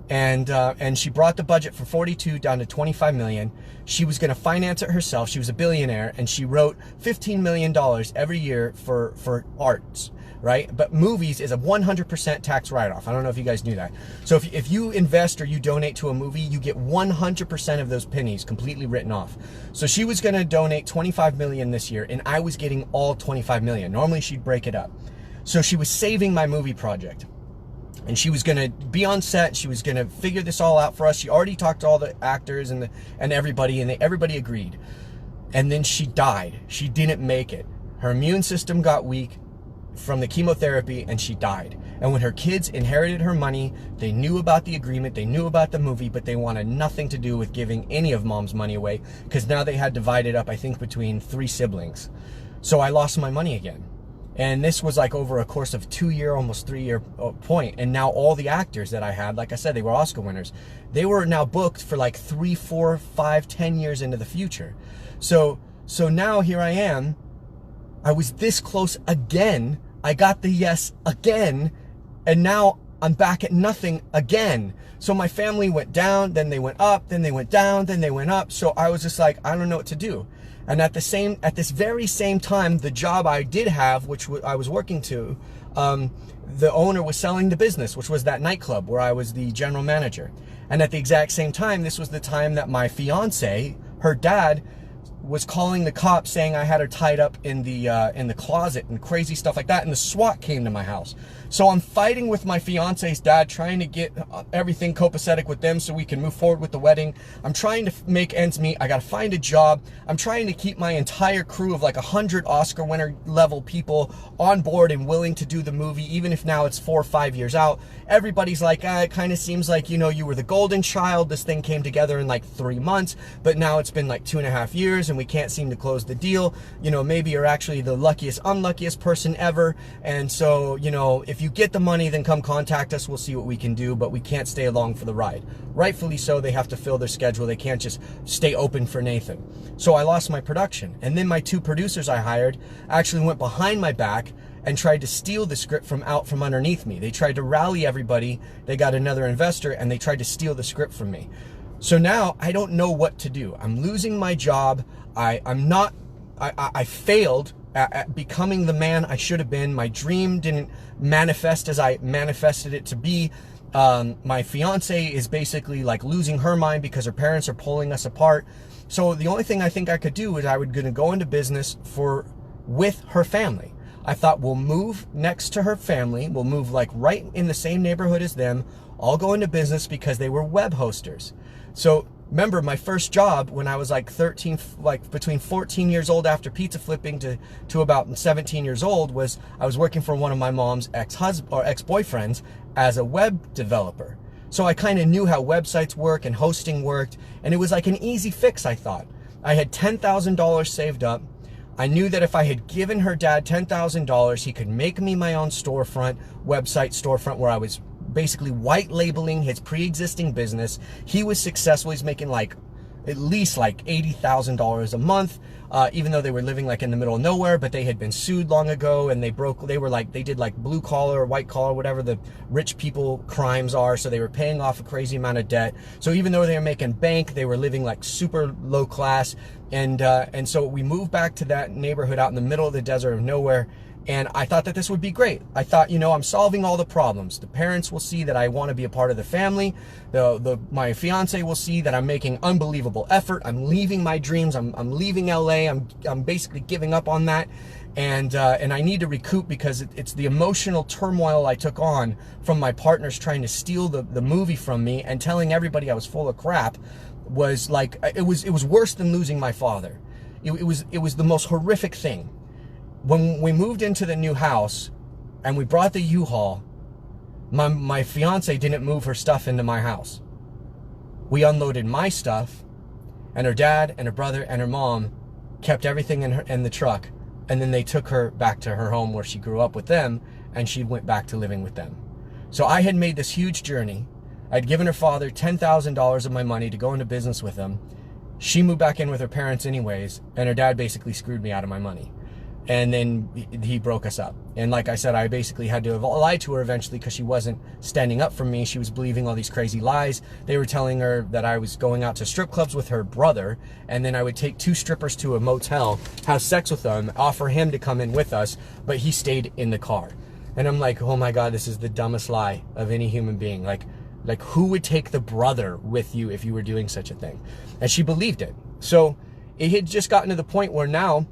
And she brought the budget from 42 down to 25 million. She was going to finance it herself. She was a billionaire, and she wrote $15 million every year for arts, right? But movies is a 100% tax write-off. I don't know if you guys knew that. So if you invest or you donate to a movie, you get 100% of those pennies completely written off. So she was going to donate 25 million this year, and I was getting all 25 million. Normally she'd break it up. So she was saving my movie project, and she was going to be on set. She was going to figure this all out for us. She already talked to all the actors and everybody, and everybody agreed. And then she died. She didn't make it. Her immune system got weak from the chemotherapy, and she died. And when her kids inherited her money, they knew about the agreement, they knew about the movie, but they wanted nothing to do with giving any of mom's money away, because now they had divided up, I think, between 3 siblings. So I lost my money again. And this was like over a course of 2-year, almost 3-year point. And now all the actors that I had, like I said, they were Oscar winners. They were now booked for like 3, 4, 5, 10 years into the future. So now here I am. I was this close again. I got the yes again. And now I'm back at nothing again. So my family went down, then they went up, then they went down, then they went up. So I was just like, I don't know what to do. And at this very same time, the job I did have, which I was working to, the owner was selling the business, which was that nightclub where I was the general manager. And at the exact same time, this was the time that my fiance, her dad, was calling the cops saying I had her tied up in the closet and crazy stuff like that. And the SWAT came to my house. So I'm fighting with my fiance's dad, trying to get everything copacetic with them so we can move forward with the wedding. I'm trying to make ends meet. I got to find a job. I'm trying to keep my entire crew of like 100 Oscar winner level people on board and willing to do the movie, even if now it's 4 or 5 years out. Everybody's like, it kind of seems like, you know, you were the golden child. This thing came together in like 3 months, but now it's been like 2.5 years and we can't seem to close the deal. You know, maybe you're actually the unluckiest person ever. And so, you know, if you get the money, then come contact us. We'll see what we can do, but we can't stay along for the ride. Rightfully so, they have to fill their schedule. They can't just stay open for Nathan. So I lost my production. And then my 2 producers I hired actually went behind my back and tried to steal the script from underneath me. They tried to rally everybody. They got another investor and they tried to steal the script from me. So now I don't know what to do. I'm losing my job. I failed at becoming the man I should have been. My dream didn't manifest as I manifested it to be. My fiance is basically like losing her mind because her parents are pulling us apart. So the only thing I think I could do is I was going to go into business with her family. I thought we'll move next to her family. We'll move like right in the same neighborhood as them. I'll go into business because they were web hosters. So remember my first job when I was like 13, like between 14 years old after pizza flipping to about 17 years old was I was working for one of my mom's ex-boyfriends as a web developer. So I kind of knew how websites work and hosting worked. And it was like an easy fix, I thought. I had $10,000 saved up. I knew that if I had given her dad $10,000, he could make me my own website where I was basically white labeling his pre-existing business. He was successful. He's making like at least like $80,000 a month, even though they were living like in the middle of nowhere, but they had been sued long ago, and they did like blue collar or white collar, whatever the rich people crimes are. So they were paying off a crazy amount of debt. So even though they were making bank, they were living like super low class. And so we moved back to that neighborhood out in the middle of the desert of nowhere. And I thought that this would be great. I thought, you know, I'm solving all the problems. The parents will see that I want to be a part of the family. My fiance will see that I'm making unbelievable effort. I'm leaving my dreams. I'm leaving LA. I'm basically giving up on that. And I need to recoup, because it's the emotional turmoil I took on from my partners trying to steal the movie from me and telling everybody I was full of crap. Was like, it was worse than losing my father. It was the most horrific thing. When we moved into the new house and we brought the U-Haul, my fiance didn't move her stuff into my house. We unloaded my stuff, and her dad and her brother and her mom kept everything in the truck, and then they took her back to her home where she grew up with them, and she went back to living with them. So I had made this huge journey. I'd given her father $10,000 of my money to go into business with him. She moved back in with her parents anyways, and her dad basically screwed me out of my money. And then he broke us up. And like I said, I basically had to lie to her eventually, because she wasn't standing up for me. She was believing all these crazy lies. They were telling her that I was going out to strip clubs with her brother, and then I would take 2 strippers to a motel, have sex with them, offer him to come in with us, but he stayed in the car. And I'm like, oh my God, this is the dumbest lie of any human being. Like who would take the brother with you if you were doing such a thing? And she believed it. So it had just gotten to the point where now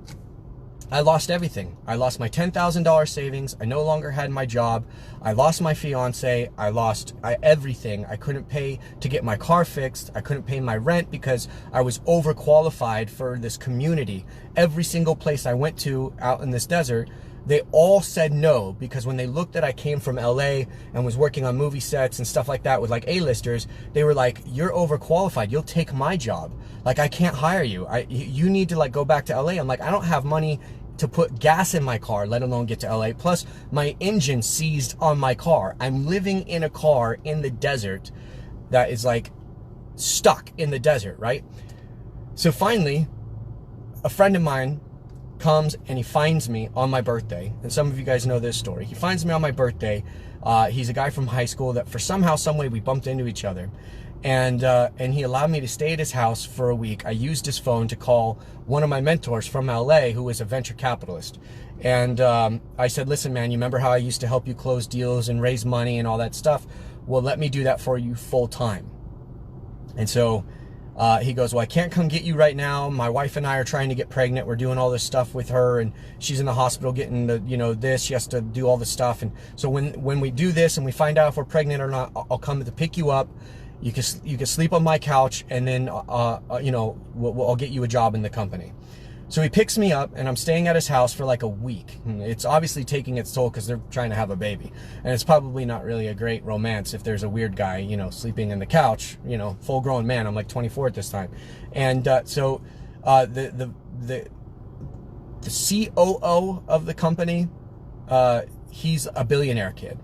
I lost everything. I lost my $10,000 savings. I no longer had my job. I lost my fiance. I lost everything. I couldn't pay to get my car fixed. I couldn't pay my rent because I was overqualified for this community. Every single place I went to out in this desert, they all said no, because when they looked that I came from LA and was working on movie sets and stuff like that with like A-listers, they were like, you're overqualified. You'll take my job. Like, I can't hire you. You need to like go back to LA. I'm like, I don't have money to put gas in my car, let alone get to LA. Plus my engine seized on my car. I'm living in a car in the desert that is like stuck in the desert, right? So finally, a friend of mine comes and he finds me on my birthday. And some of you guys know this story. He finds me on my birthday. He's a guy from high school that for somehow, some way we bumped into each other. And he allowed me to stay at his house for a week. I used his phone to call one of my mentors from LA, who was a venture capitalist. And I said, listen, man, you remember how I used to help you close deals and raise money and all that stuff? Well, let me do that for you full time. And so he goes, well, I can't come get you right now. My wife and I are trying to get pregnant. We're doing all this stuff with her, and she's in the hospital getting the, this. She has to do all this stuff. And so when we do this and we find out if we're pregnant or not, I'll come to pick you up. You can sleep on my couch, and then I'll get you a job in the company. So he picks me up, and I'm staying at his house for like a week. It's obviously taking its toll because they're trying to have a baby, and it's probably not really a great romance if there's a weird guy, sleeping in the couch, full grown man. I'm like 24 at this time, and so the COO of the company, he's a billionaire kid.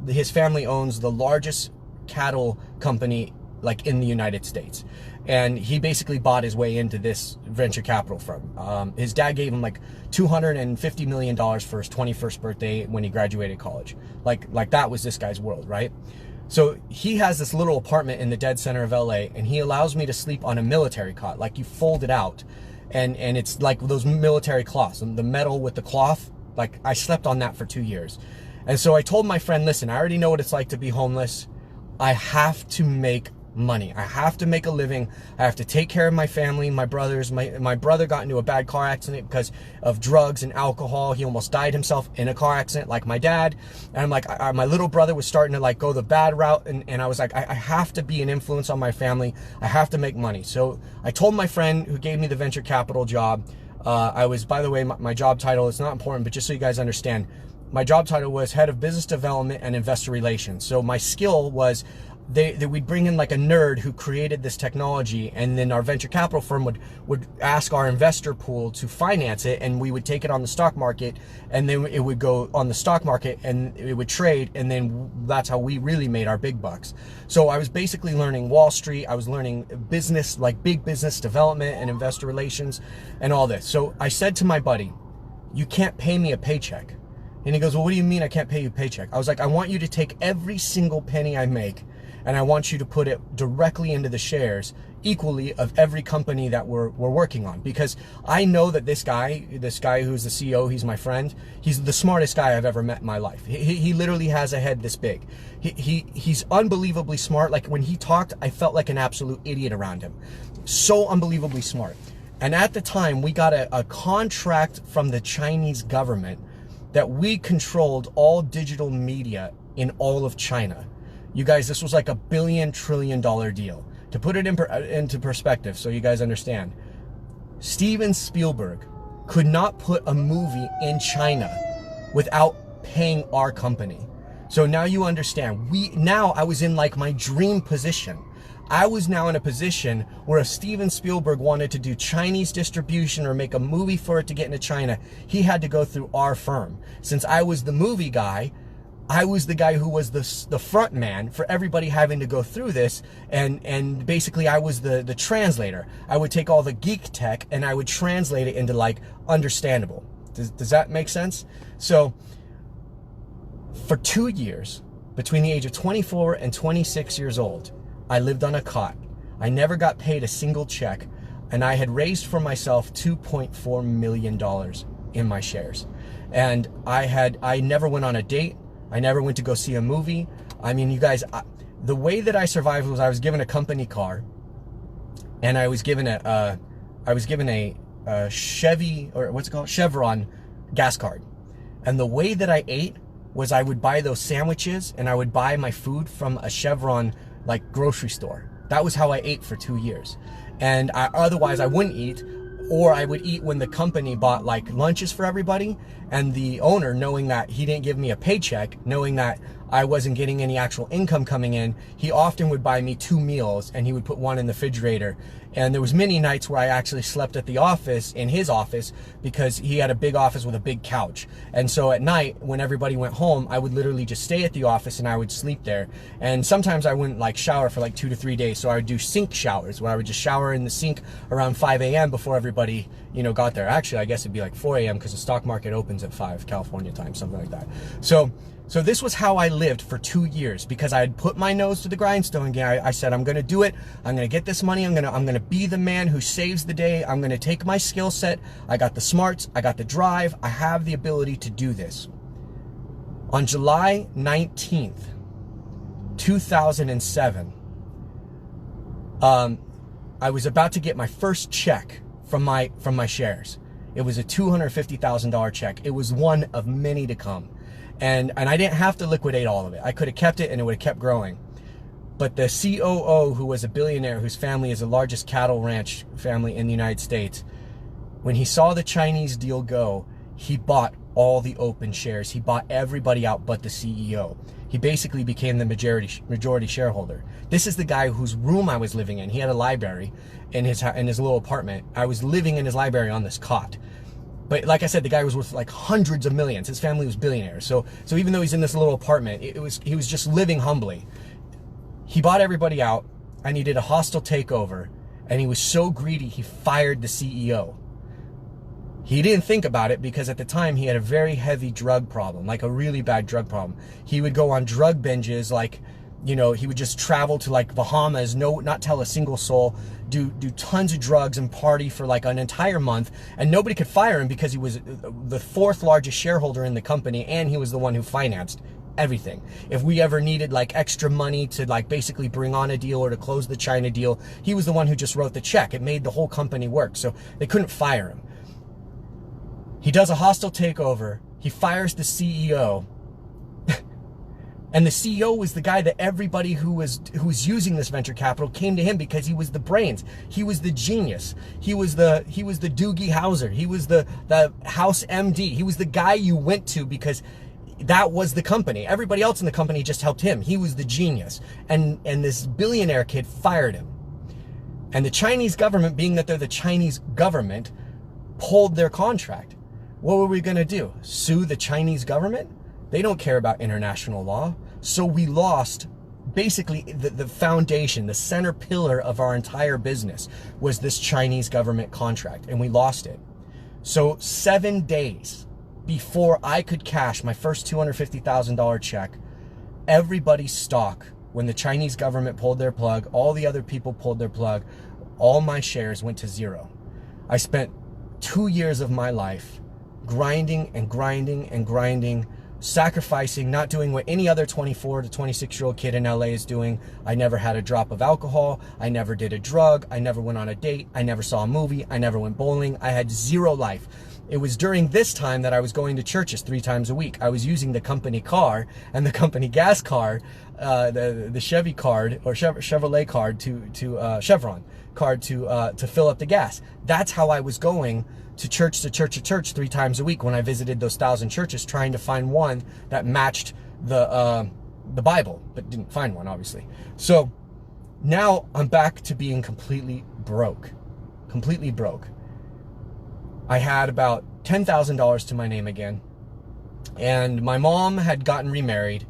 His family owns the largest cattle company like in the United States, and he basically bought his way into this venture capital firm. His dad gave him like $250 million for his 21st birthday when he graduated college. Like that was this guy's world, right? So he has this little apartment in the dead center of LA, and he allows me to sleep on a military cot, like you fold it out, and it's like those military cloths, the metal with the cloth. Like I slept on that for 2 years. And so I told my friend, listen, I already know what it's like to be homeless. I have to make money. I have to make a living. I have to take care of my family, my brothers. My brother got into a bad car accident because of drugs and alcohol. He almost died himself in a car accident like my dad. And I'm like, my little brother was starting to like go the bad route. And I was like, I have to be an influence on my family. I have to make money. So I told my friend who gave me the venture capital job, I was, by the way, my job title is not important, but just so you guys understand, my job title was head of business development and investor relations. So my skill was we'd bring in like a nerd who created this technology, and then our venture capital firm would ask our investor pool to finance it, and we would take it on the stock market, and then it would go on the stock market and it would trade, and then that's how we really made our big bucks. So I was basically learning Wall Street, I was learning business, like big business development and investor relations and all this. So I said to my buddy, you can't pay me a paycheck. And he goes, well, what do you mean I can't pay you a paycheck? I was like, I want you to take every single penny I make, and I want you to put it directly into the shares equally of every company that we're working on. Because I know that this guy who's the CEO, he's my friend, he's the smartest guy I've ever met in my life. He literally has a head this big. He's unbelievably smart. Like when he talked, I felt like an absolute idiot around him. So unbelievably smart. And at the time, we got a contract from the Chinese government that we controlled all digital media in all of China. You guys, this was like $1 billion trillion deal. To put it into perspective, so you guys understand, Steven Spielberg could not put a movie in China without paying our company. So now you understand. Now I was in like my dream position. I was now in a position where if Steven Spielberg wanted to do Chinese distribution or make a movie for it to get into China, he had to go through our firm. Since I was the movie guy, I was the guy who was the front man for everybody having to go through this, and basically I was the translator. I would take all the geek tech and I would translate it into like understandable. Does that make sense? So for 2 years, between the age of 24 and 26 years old, I lived on a cot. I never got paid a single check, and I had raised for myself $2.4 million in my shares. And I never went on a date. I never went to go see a movie. I mean, you guys, the way that I survived was I was given a company car, and I was given a Chevy, or what's it called, Chevron gas card. And the way that I ate was I would buy those sandwiches, and I would buy my food from a Chevron like grocery store. That was how I ate for 2 years. And otherwise I wouldn't eat, or I would eat when the company bought like lunches for everybody, and the owner, knowing that he didn't give me a paycheck, knowing that I wasn't getting any actual income coming in, he often would buy me 2 meals, and he would put one in the refrigerator. And there was many nights where I actually slept at the office, in his office, because he had a big office with a big couch. And so at night, when everybody went home, I would literally just stay at the office and I would sleep there. And sometimes I wouldn't like shower for like 2 to 3 days. So I would do sink showers, where I would just shower in the sink around 5 a.m. before everybody, you know, got there. Actually, I guess it'd be like 4 a.m. because the stock market opens at 5 California time, something like that. So this was how I lived for 2 years, because I had put my nose to the grindstone again. I said, I'm going to do it. I'm going to get this money. I'm going to be the man who saves the day. I'm going to take my skill set. I got the smarts. I got the drive. I have the ability to do this. On July 19th, 2007, I was about to get my first check from my shares. It was a $250,000 check. It was one of many to come. And I didn't have to liquidate all of it. I could have kept it and it would have kept growing. But the COO, who was a billionaire, whose family is the largest cattle ranch family in the United States, when he saw the Chinese deal go, he bought all the open shares. He bought everybody out but the CEO. He basically became the majority shareholder. This is the guy whose room I was living in. He had a library in his little apartment. I was living in his library on this cot. But like I said, the guy was worth like hundreds of millions. His family was billionaires. So even though he's in this little apartment, he was just living humbly. He bought everybody out, and he did a hostile takeover, and he was so greedy he fired the CEO. He didn't think about it because at the time he had a very heavy drug problem, like a really bad drug problem. He would go on drug binges, like, you know, he would just travel to like Bahamas, not tell a single soul, do tons of drugs and party for like an entire month, and nobody could fire him because he was the 4th largest shareholder in the company, and he was the one who financed everything. If we ever needed like extra money to like basically bring on a deal or to close the China deal, he was the one who just wrote the check. It made the whole company work, so they couldn't fire him. He does a hostile takeover. He fires the CEO. And the CEO was the guy that everybody who was using this venture capital came to him because he was the brains. He was the genius. He was the Doogie Howser. He was the House MD. He was the guy you went to because that was the company. Everybody else in the company just helped him. He was the genius. And this billionaire kid fired him. And the Chinese government, being that they're the Chinese government, pulled their contract. What were we going to do? Sue the Chinese government? They don't care about international law. So we lost basically the foundation, the center pillar of our entire business was this Chinese government contract, and we lost it. So 7 days before I could cash my first $250,000 check, everybody's stock, when the Chinese government pulled their plug, all the other people pulled their plug, all my shares went to zero. I spent 2 years of my life grinding and grinding and grinding, sacrificing, not doing what any other 24 to 26-year-old kid in LA is doing. I never had a drop of alcohol. I never did a drug. I never went on a date. I never saw a movie. I never went bowling. I had zero life. It was during this time that I was going to churches 3 times a week. I was using the company car and the company gas card, the Chevy card or Chevrolet card to Chevron card to fill up the gas. That's how I was going to church 3 times a week when I visited those 1,000 churches, trying to find one that matched the Bible, but didn't find one, obviously. So now I'm back to being completely broke. I had about $10,000 to my name again, and my mom had gotten remarried,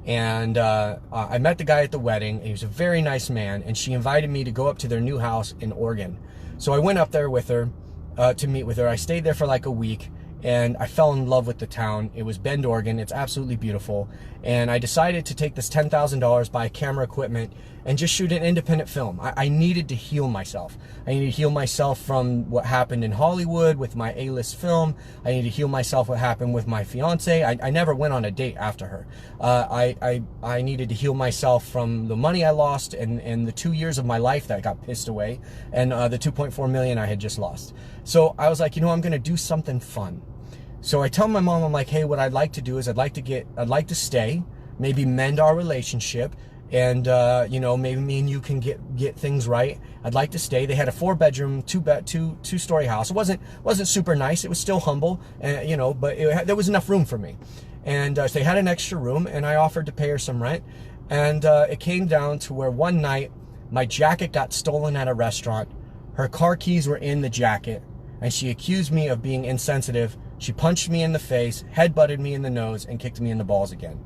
and I met the guy at the wedding. He was a very nice man, and she invited me to go up to their new house in Oregon. So I went up there with her to meet with her. I stayed there for like a week, and I fell in love with the town. It was Bend, Oregon. It's absolutely beautiful. And I decided to take this $10,000, buy camera equipment, and just shoot an independent film. I needed to heal myself. I needed to heal myself from what happened in Hollywood with my A-list film. I needed to heal myself what happened with my fiance. I never went on a date after her. I needed to heal myself from the money I lost and the 2 years of my life that got pissed away, and the 2.4 million I had just lost. So I was like, you know, I'm going to do something fun. So I tell my mom, I'm like, hey, what I'd like to do is I'd like to stay, maybe mend our relationship, and you know, maybe me and you can get things right. I'd like to stay. They had a 4-bedroom, two-story house. It wasn't super nice. It was still humble, you know, but there was enough room for me. And so they had an extra room, and I offered to pay her some rent. And it came down to where one night my jacket got stolen at a restaurant. Her car keys were in the jacket, and she accused me of being insensitive. She punched me in the face, headbutted me in the nose, and kicked me in the balls again.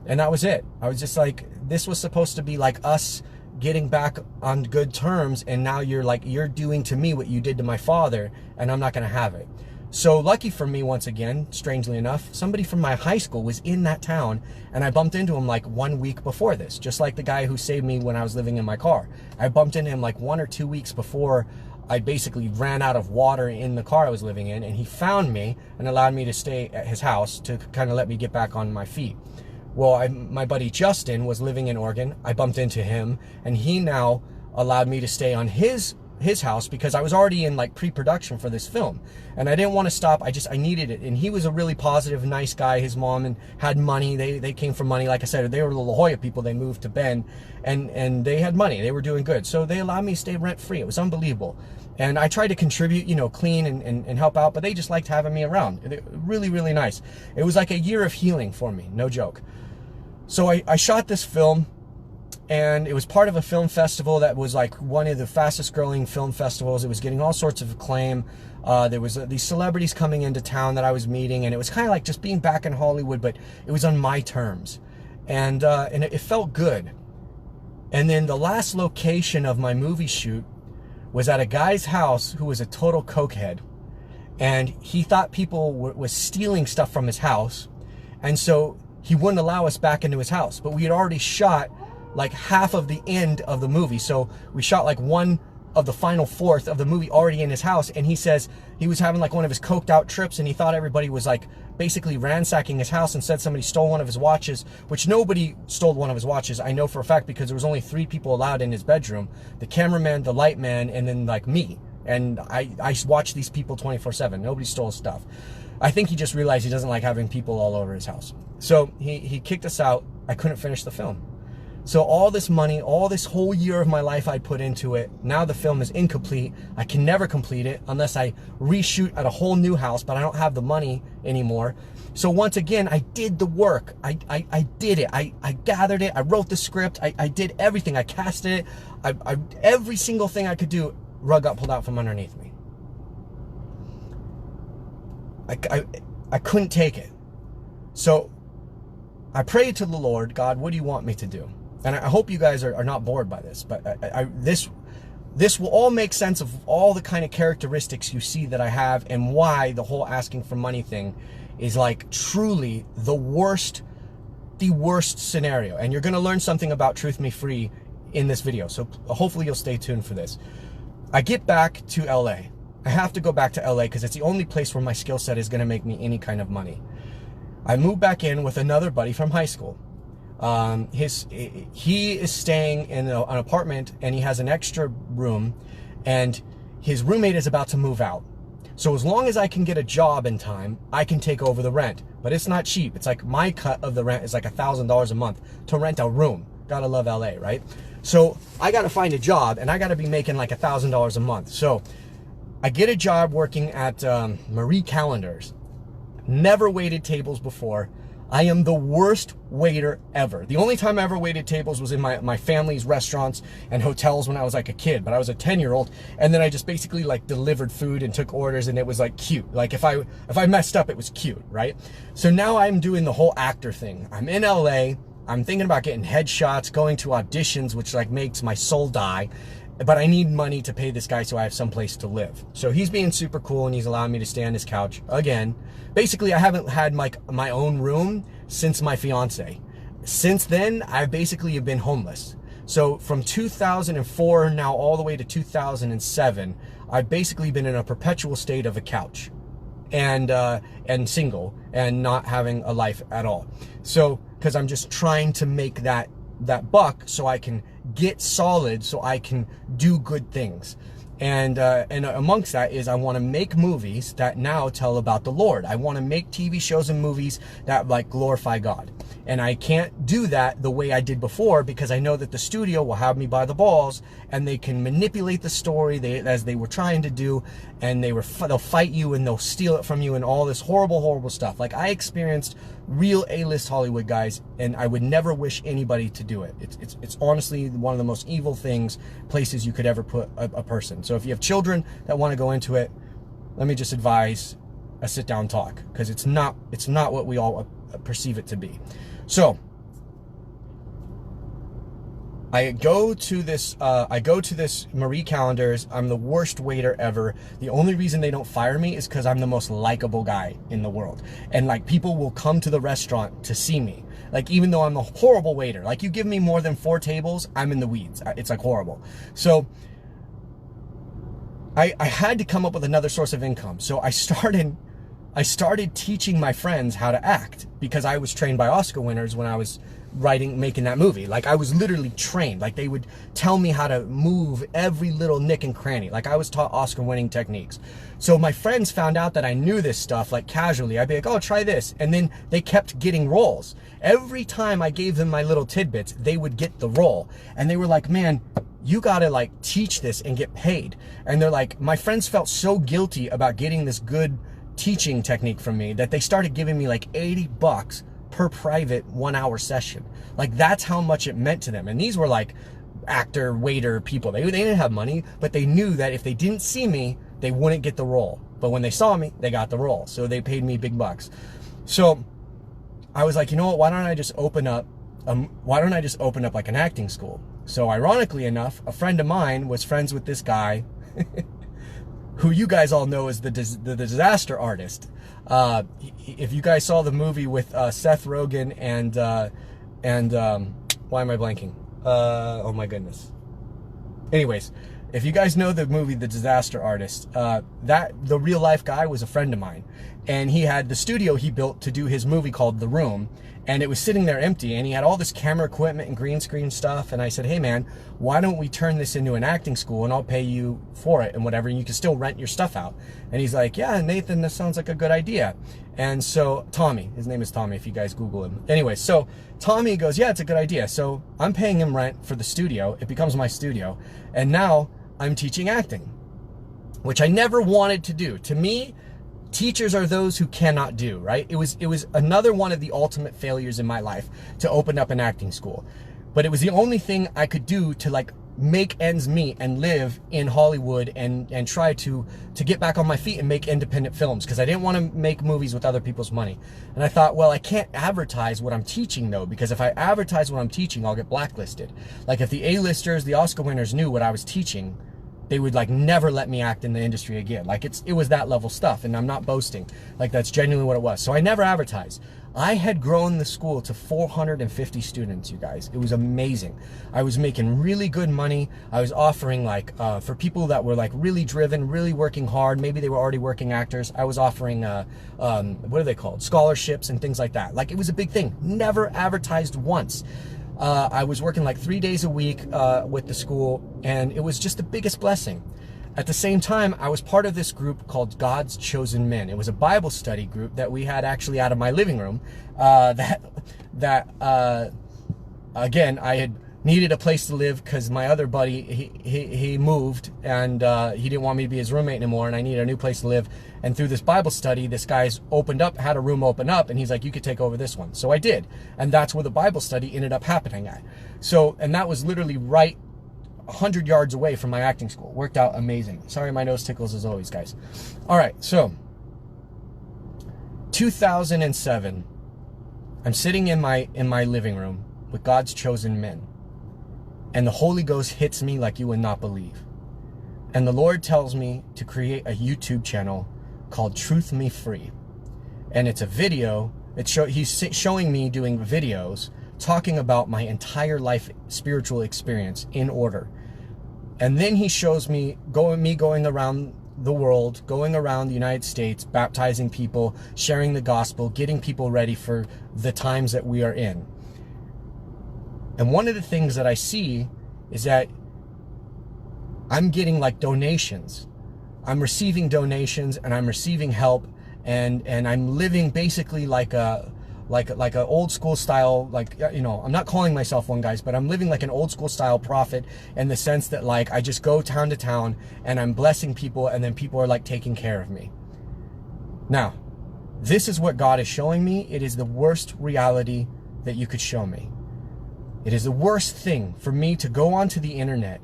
And that was it. I was just like, this was supposed to be like us getting back on good terms, and now you're doing to me what you did to my father, and I'm not going to have it. So lucky for me, once again, strangely enough, somebody from my high school was in that town, and I bumped into him like 1 week before this, just like the guy who saved me when I was living in my car. I bumped into him like 1 or 2 weeks before I basically ran out of water in the car I was living in, and he found me and allowed me to stay at his house to kind of let me get back on my feet. Well, my buddy Justin was living in Oregon. I bumped into him, and he now allowed me to stay on his house because I was already in like pre-production for this film, and I didn't want to stop. I needed it. And he was a really positive, nice guy. His mom and had money. They came from money. Like I said, they were the La Jolla people. They moved to Bend, and they had money. They were doing good. So they allowed me to stay rent free. It was unbelievable. And I tried to contribute, you know, clean and help out, but they just liked having me around. Really, really nice. It was like a year of healing for me. No joke. So I shot this film, and it was part of a film festival that was like one of the fastest growing film festivals. It was getting all sorts of acclaim. There was these celebrities coming into town that I was meeting, and it was kind of like just being back in Hollywood, but it was on my terms. And it felt good. And then the last location of my movie shoot was at a guy's house who was a total cokehead. And he thought people were stealing stuff from his house. And so he wouldn't allow us back into his house. But we had already shot like half of the end of the movie. So we shot like one of the final fourth of the movie already in his house. And he says he was having like one of his coked out trips, and he thought everybody was like basically ransacking his house, and said somebody stole one of his watches, which nobody stole one of his watches. I know for a fact because there was only 3 people allowed in his bedroom: the cameraman, the light man, and then like me. And I watch these people 24/7. Nobody stole stuff. I think he just realized he doesn't like having people all over his house. So he kicked us out. I couldn't finish the film. So all this money, all this whole year of my life I put into it, now the film is incomplete. I can never complete it unless I reshoot at a whole new house, but I don't have the money anymore. So once again, I did the work. I did it. I gathered it. I wrote the script. I did everything. I casted it. Every single thing I could do, rug got pulled out from underneath me. I couldn't take it. So I prayed to the Lord, God, what do you want me to do? And I hope you guys are not bored by this, but this will all make sense of all the kind of characteristics you see that I have, and why the whole asking for money thing is like truly the worst scenario. And you're going to learn something about Truth Me Free in this video. So hopefully you'll stay tuned for this. I get back to LA. I have to go back to LA because it's the only place where my skill set is going to make me any kind of money. I moved back in with another buddy from high school. He is staying in an apartment, and he has an extra room, and his roommate is about to move out. So as long as I can get a job in time, I can take over the rent. But it's not cheap. It's like my cut of the rent is like $1,000 a month to rent a room. Gotta love LA, right? So I gotta find a job, and I gotta be making like $1,000 a month. So I get a job working at Marie Callender's. Never waited tables before. I am the worst waiter ever. The only time I ever waited tables was in my family's restaurants and hotels when I was like a kid, but I was a 10-year-old, and then I just basically like delivered food and took orders, and it was like cute. Like if I messed up, it was cute, right? So now I'm doing the whole actor thing. I'm in LA. I'm thinking about getting headshots, going to auditions, which like makes my soul die. But I need money to pay this guy so I have someplace to live. So he's being super cool, and he's allowing me to stay on his couch again. Basically, I haven't had my own room since my fiance. Since then, I've basically been homeless. So from 2004 now all the way to 2007, I've basically been in a perpetual state of a couch, and single, and not having a life at all. So because I'm just trying to make that buck so I can get solid, so I can do good things. And amongst that is I want to make movies that now tell about the Lord. I want to make TV shows and movies that like glorify God. And I can't do that the way I did before, because I know that the studio will have me by the balls, and they can manipulate the story as they were trying to do, and they'll fight you, and they'll steal it from you, and all this horrible stuff. Like I experienced real A-list Hollywood guys, and I would never wish anybody to do it. It's honestly one of the most evil places you could ever put a person. So if you have children that want to go into it, let me just advise a sit-down talk, because it's not what we all perceive it to be. So I go to this Marie Callender's. I'm the worst waiter ever. The only reason they don't fire me is because I'm the most likable guy in the world. And like people will come to the restaurant to see me. Like even though I'm a horrible waiter, like you give me more than 4 tables, I'm in the weeds. It's like horrible. So I had to come up with another source of income. So I started teaching my friends how to act, because I was trained by Oscar winners when I was making that movie. Like I was literally trained. Like they would tell me how to move every little nick and cranny. Like I was taught Oscar winning techniques. So my friends found out that I knew this stuff, like casually. I'd be like, oh, try this. And then they kept getting roles. Every time I gave them my little tidbits, they would get the role. And they were like, man, you gotta like teach this and get paid. And they're like, my friends felt so guilty about getting this good teaching technique from me that they started giving me like $80 per private 1-hour session. Like that's how much it meant to them. And these were like actor, waiter people. They didn't have money, but they knew that if they didn't see me, they wouldn't get the role. But when they saw me, they got the role. So they paid me big bucks. So I was like, you know what? Why don't I just open up like an acting school? So ironically enough, a friend of mine was friends with this guy who you guys all know as the disaster artist. If you guys saw the movie with Seth Rogen and why am I blanking? Oh my goodness. Anyways, if you guys know the movie The Disaster Artist, the real life guy was a friend of mine, and he had the studio he built to do his movie called The Room, and it was sitting there empty, and he had all this camera equipment and green screen stuff. And I said, hey man, why don't we turn this into an acting school, and I'll pay you for it and whatever, and you can still rent your stuff out. And he's like, yeah, Nathan, that sounds like a good idea. And so Tommy, his name is Tommy if you guys Google him. Anyway, so Tommy goes, yeah, it's a good idea. So I'm paying him rent for the studio. It becomes my studio. And now I'm teaching acting, which I never wanted to do. To me, teachers are those who cannot do, right? It was another one of the ultimate failures in my life to open up an acting school. But it was the only thing I could do to like make ends meet and live in Hollywood and try to get back on my feet and make independent films, because I didn't want to make movies with other people's money. And I thought, well, I can't advertise what I'm teaching though, because if I advertise what I'm teaching, I'll get blacklisted. Like if the A-listers, the Oscar winners knew what I was teaching, they would like never let me act in the industry again. Like it was that level stuff, and I'm not boasting. Like that's genuinely what it was. So I never advertised. I had grown the school to 450 students, you guys. It was amazing. I was making really good money. I was offering like, for people that were like really driven, really working hard, maybe they were already working actors, I was offering, what are they called? Scholarships and things like that. Like it was a big thing. Never advertised once. I was working like 3 days a week with the school, and it was just the biggest blessing. At the same time, I was part of this group called God's Chosen Men. It was a Bible study group that we had actually out of my living room. Again, I had needed a place to live because my other buddy, he moved, and he didn't want me to be his roommate anymore, and I needed a new place to live. And through this Bible study, this guy's had a room open up, and he's like, you could take over this one. So I did. And that's where the Bible study ended up happening at. So, and that was literally right 100 yards away from my acting school. Worked out amazing. Sorry, my nose tickles as always, guys. All right, so 2007, I'm sitting in my living room with God's chosen men, and the Holy Ghost hits me like you would not believe. And the Lord tells me to create a YouTube channel called Truth Me Free. And it's a video. He's showing me doing videos talking about my entire life spiritual experience in order. And then he shows me going around the world, going around the United States, baptizing people, sharing the gospel, getting people ready for the times that we are in. And one of the things that I see is that I'm getting like donations. I'm receiving donations, and I'm receiving help, and I'm living basically like a old school style, like, you know, I'm not calling myself one, guys, but I'm living like an old school style prophet, in the sense that like I just go town to town and I'm blessing people, and then people are like taking care of me. Now, this is what God is showing me. It is the worst reality that you could show me. It is the worst thing for me to go onto the internet,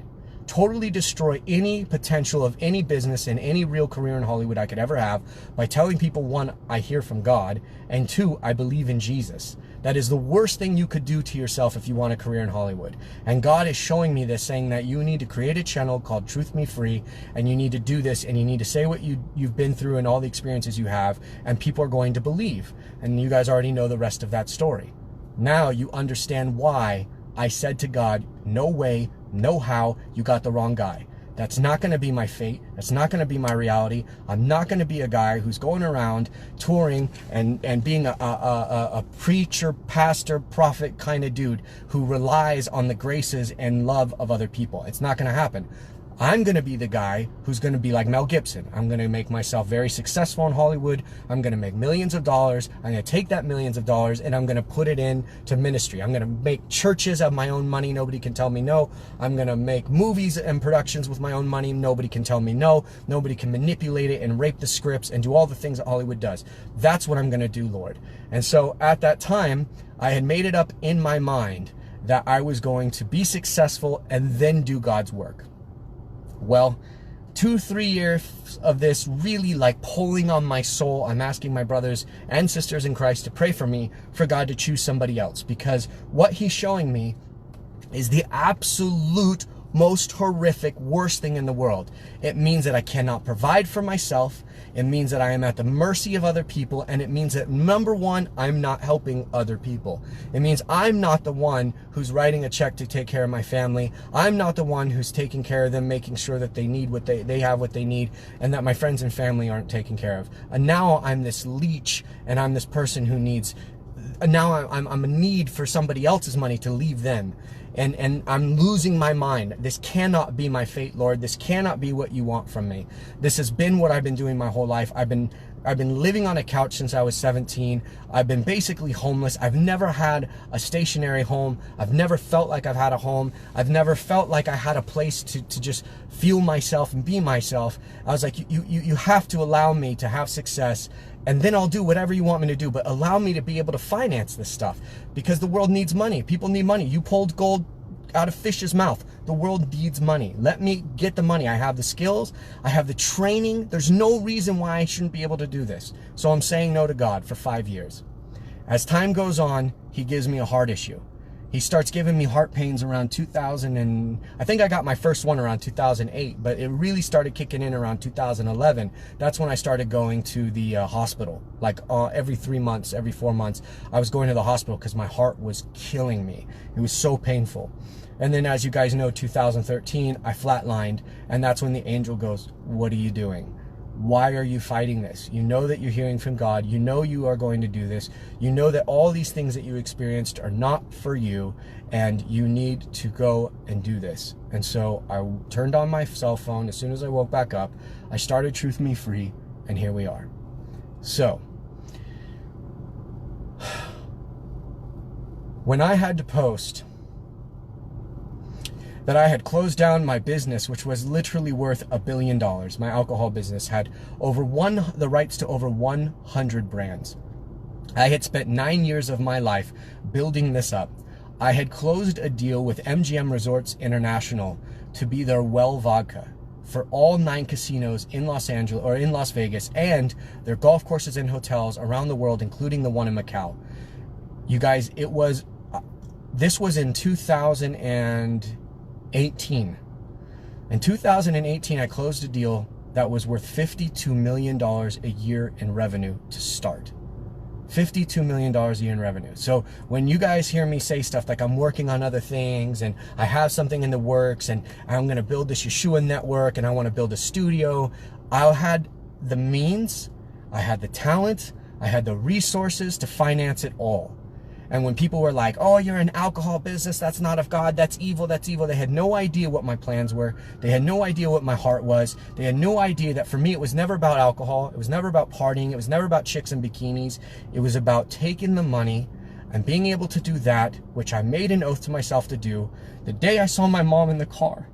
totally destroy any potential of any business and any real career in Hollywood I could ever have by telling people, one, I hear from God, and two, I believe in Jesus. That is the worst thing you could do to yourself if you want a career in Hollywood. And God is showing me this, saying that you need to create a channel called Truth Me Free, and you need to do this, and you need to say what you've been through and all the experiences you have, and people are going to believe. And you guys already know the rest of that story. Now you understand why I said to God, no way, no how, you got the wrong guy. That's not going to be my fate. That's not going to be my reality. I'm not going to be a guy who's going around touring and being a preacher, pastor, prophet kind of dude who relies on the graces and love of other people. It's not going to happen. I'm going to be the guy who's going to be like Mel Gibson. I'm going to make myself very successful in Hollywood. I'm going to make millions of dollars. I'm going to take that millions of dollars and I'm going to put it into ministry. I'm going to make churches of my own money. Nobody can tell me no. I'm going to make movies and productions with my own money. Nobody can tell me no. Nobody can manipulate it and rape the scripts and do all the things that Hollywood does. That's what I'm going to do, Lord. And so at that time, I had made it up in my mind that I was going to be successful and then do God's work. Well, 2-3 years of this really like pulling on my soul. I'm asking my brothers and sisters in Christ to pray for me, for God to choose somebody else, because what he's showing me is the absolute most horrific, worst thing in the world. It means that I cannot provide for myself. It means that I am at the mercy of other people. And it means that, number one, I'm not helping other people. It means I'm not the one who's writing a check to take care of my family. I'm not the one who's taking care of them, making sure that they need what they have what they need, and that my friends and family aren't taken care of. And now I'm this leech, and I'm this person who needs now I'm a need for somebody else's money to leave them. And I'm losing my mind. This cannot be my fate, Lord. This cannot be what you want from me. This has been what I've been doing my whole life. I've been living on a couch since I was 17. I've been basically homeless. I've never had a stationary home. I've never felt like I've had a home. I've never felt like I had a place to just feel myself and be myself. I was like, you have to allow me to have success, and then I'll do whatever you want me to do, but allow me to be able to finance this stuff, because the world needs money. People need money. You pulled gold out of fish's mouth. The world needs money. Let me get the money. I have the skills. I have the training. There's no reason why I shouldn't be able to do this. So I'm saying no to God for 5 years. As time goes on, he gives me a heart issue. He starts giving me heart pains around 2000, and I think I got my first one around 2008, but it really started kicking in around 2011. That's when I started going to the hospital. Like every 3 months, every 4 months, I was going to the hospital because my heart was killing me. It was so painful. And then, as you guys know, 2013, I flatlined, and that's when the angel goes, what are you doing? Why are you fighting this? You know that you're hearing from God. You know you are going to do this. You know that all these things that you experienced are not for you, and you need to go and do this. And so I turned on my cell phone as soon as I woke back up. I started Truth Me Free, and here we are. So when I had to post that I had closed down my business, which was literally worth $1 billion. My alcohol business had the rights to over 100 brands. I had spent 9 years of my life building this up. I had closed a deal with MGM Resorts International to be their well vodka for all 9 casinos in Los Angeles or in Las Vegas, and their golf courses and hotels around the world, including the one in Macau. You guys, this was in 2018. In 2018, I closed a deal that was worth $52 million a year in revenue to start. $52 million a year in revenue. So when you guys hear me say stuff like I'm working on other things and I have something in the works and I'm going to build this Yeshua network and I want to build a studio, I had the means, I had the talent, I had the resources to finance it all. And when people were like, oh, you're an alcohol business, that's not of God, that's evil, they had no idea what my plans were. They had no idea what my heart was. They had no idea that for me, it was never about alcohol. It was never about partying. It was never about chicks and bikinis. It was about taking the money and being able to do that, which I made an oath to myself to do the day I saw my mom in the car.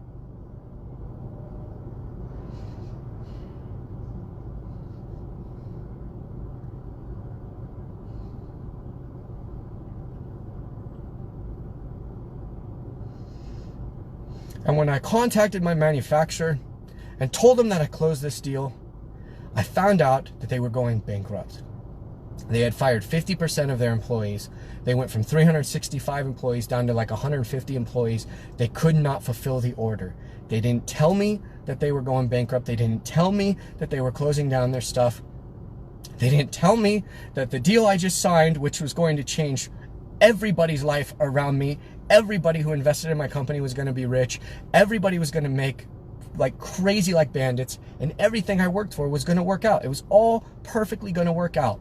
And when I contacted my manufacturer and told them that I closed this deal, I found out that they were going bankrupt. They had fired 50% of their employees. They went from 365 employees down to like 150 employees. They could not fulfill the order. They didn't tell me that they were going bankrupt. They didn't tell me that they were closing down their stuff. They didn't tell me that the deal I just signed, which was going to change everybody's life around me, everybody who invested in my company was going to be rich. Everybody was going to make like crazy like bandits, and everything I worked for was going to work out. It was all perfectly going to work out.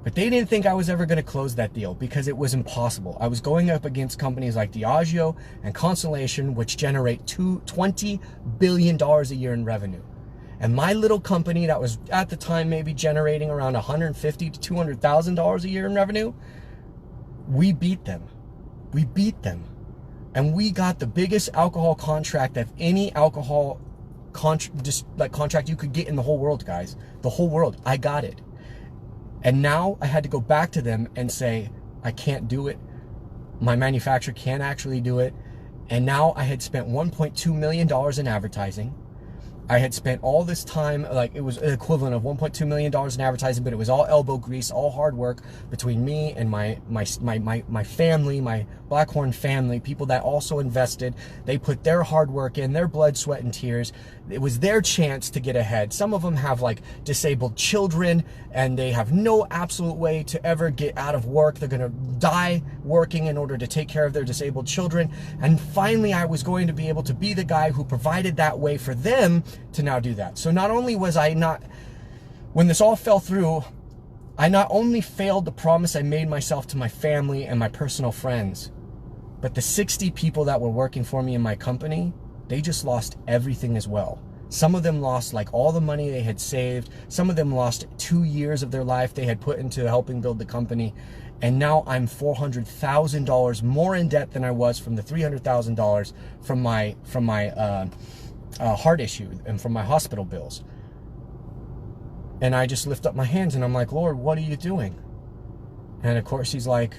But they didn't think I was ever going to close that deal because it was impossible. I was going up against companies like Diageo and Constellation, which generate $20 billion a year in revenue. And my little company that was at the time maybe generating around $150,000 to $200,000 a year in revenue, we beat them. We beat them. And we got the biggest alcohol contract of any alcohol contract you could get in the whole world, guys. The whole world. I got it. And now I had to go back to them and say, I can't do it. My manufacturer can't actually do it. And now I had spent $1.2 million in advertising. I had spent all this time, like it was equivalent of $1.2 million in advertising, but it was all elbow grease, all hard work between me and my family, my Blackhorn family, people that also invested. They put their hard work in, their blood, sweat, and tears. It was their chance to get ahead. Some of them have like disabled children and they have no absolute way to ever get out of work. They're going to die working in order to take care of their disabled children. And finally, I was going to be able to be the guy who provided that way for them to now do that. So not only was I not, when this all fell through, I not only failed the promise I made myself to my family and my personal friends, but the 60 people that were working for me in my company, they just lost everything as well. Some of them lost like all the money they had saved. Some of them lost 2 years of their life they had put into helping build the company. And now I'm $400,000 more in debt than I was from the $300,000 from my heart issue and from my hospital bills. And I just lift up my hands and I'm like, Lord, what are you doing? And of course he's like,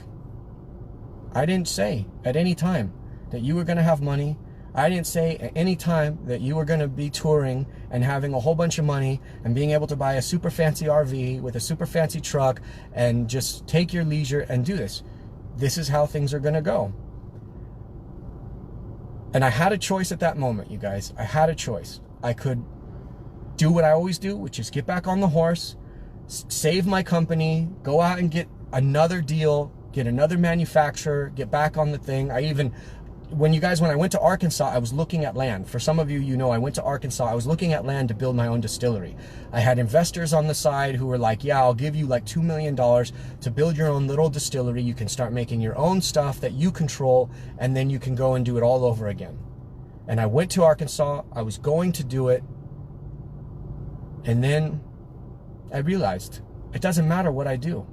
I didn't say at any time that you were going to have money. I didn't say at any time that you were going to be touring and having a whole bunch of money and being able to buy a super fancy RV with a super fancy truck and just take your leisure and do this. This is how things are going to go. And I had a choice at that moment, you guys. I had a choice. I could do what I always do, which is get back on the horse, save my company, go out and get another deal, get another manufacturer, get back on the thing. When I went to Arkansas, I was looking at land. For some of you, you know, I went to Arkansas. I was looking at land to build my own distillery. I had investors on the side who were like, yeah, I'll give you like $2 million to build your own little distillery. You can start making your own stuff that you control, and then you can go and do it all over again. And I went to Arkansas. I was going to do it. And then I realized it doesn't matter what I do.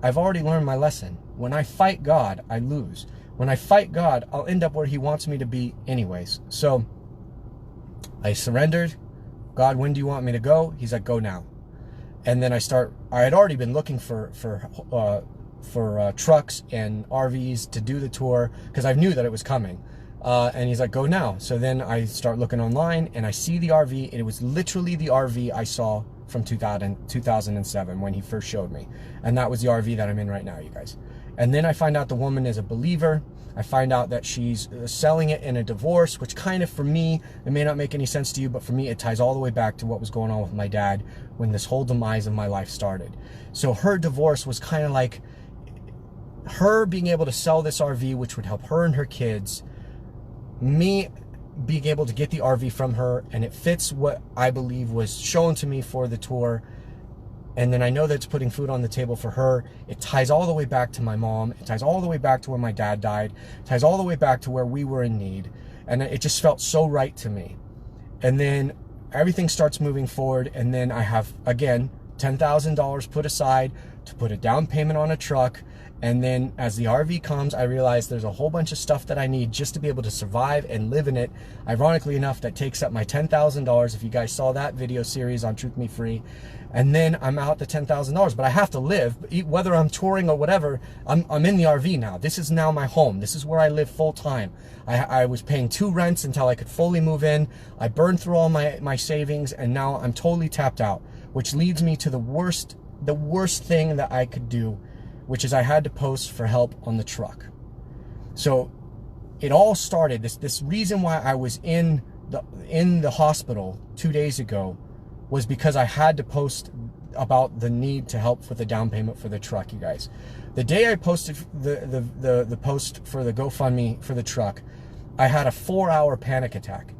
I've already learned my lesson. When I fight God, I lose. When I fight God, I'll end up where he wants me to be anyways. So I surrendered. God, when do you want me to go? He's like, go now. And then I had already been looking for trucks and RVs to do the tour because I knew that it was coming. And he's like, go now. So then I start looking online and I see the RV. And it was literally the RV I saw from 2007 when he first showed me. And that was the RV that I'm in right now, you guys. And then I find out the woman is a believer. I find out that she's selling it in a divorce, which kind of, for me, it may not make any sense to you, but for me, it ties all the way back to what was going on with my dad when this whole demise of my life started. So her divorce was kind of like her being able to sell this RV, which would help her and her kids, me being able to get the RV from her, and it fits what I believe was shown to me for the tour. And then I know that it's putting food on the table for her. It ties all the way back to my mom. It ties all the way back to when my dad died. It ties all the way back to where we were in need. And it just felt so right to me. And then everything starts moving forward. And then I have, again, $10,000 put aside to put a down payment on a truck. And then as the RV comes, I realize there's a whole bunch of stuff that I need just to be able to survive and live in it. Ironically enough, that takes up my $10,000. If you guys saw that video series on Truth Me Free. And then I'm out the $10,000, but I have to live, whether I'm touring or whatever. I'm in the RV now. This is now my home. This is where I live full time. I was paying 2 rents until I could fully move in. I burned through all my savings, and now I'm totally tapped out, which leads me to the worst thing that I could do, which is I had to post for help on the truck. So it all started, this reason why I was in the hospital 2 days ago was because I had to post about the need to help with the down payment for the truck, you guys. The day I posted the post for the GoFundMe for the truck, I had a 4-hour panic attack.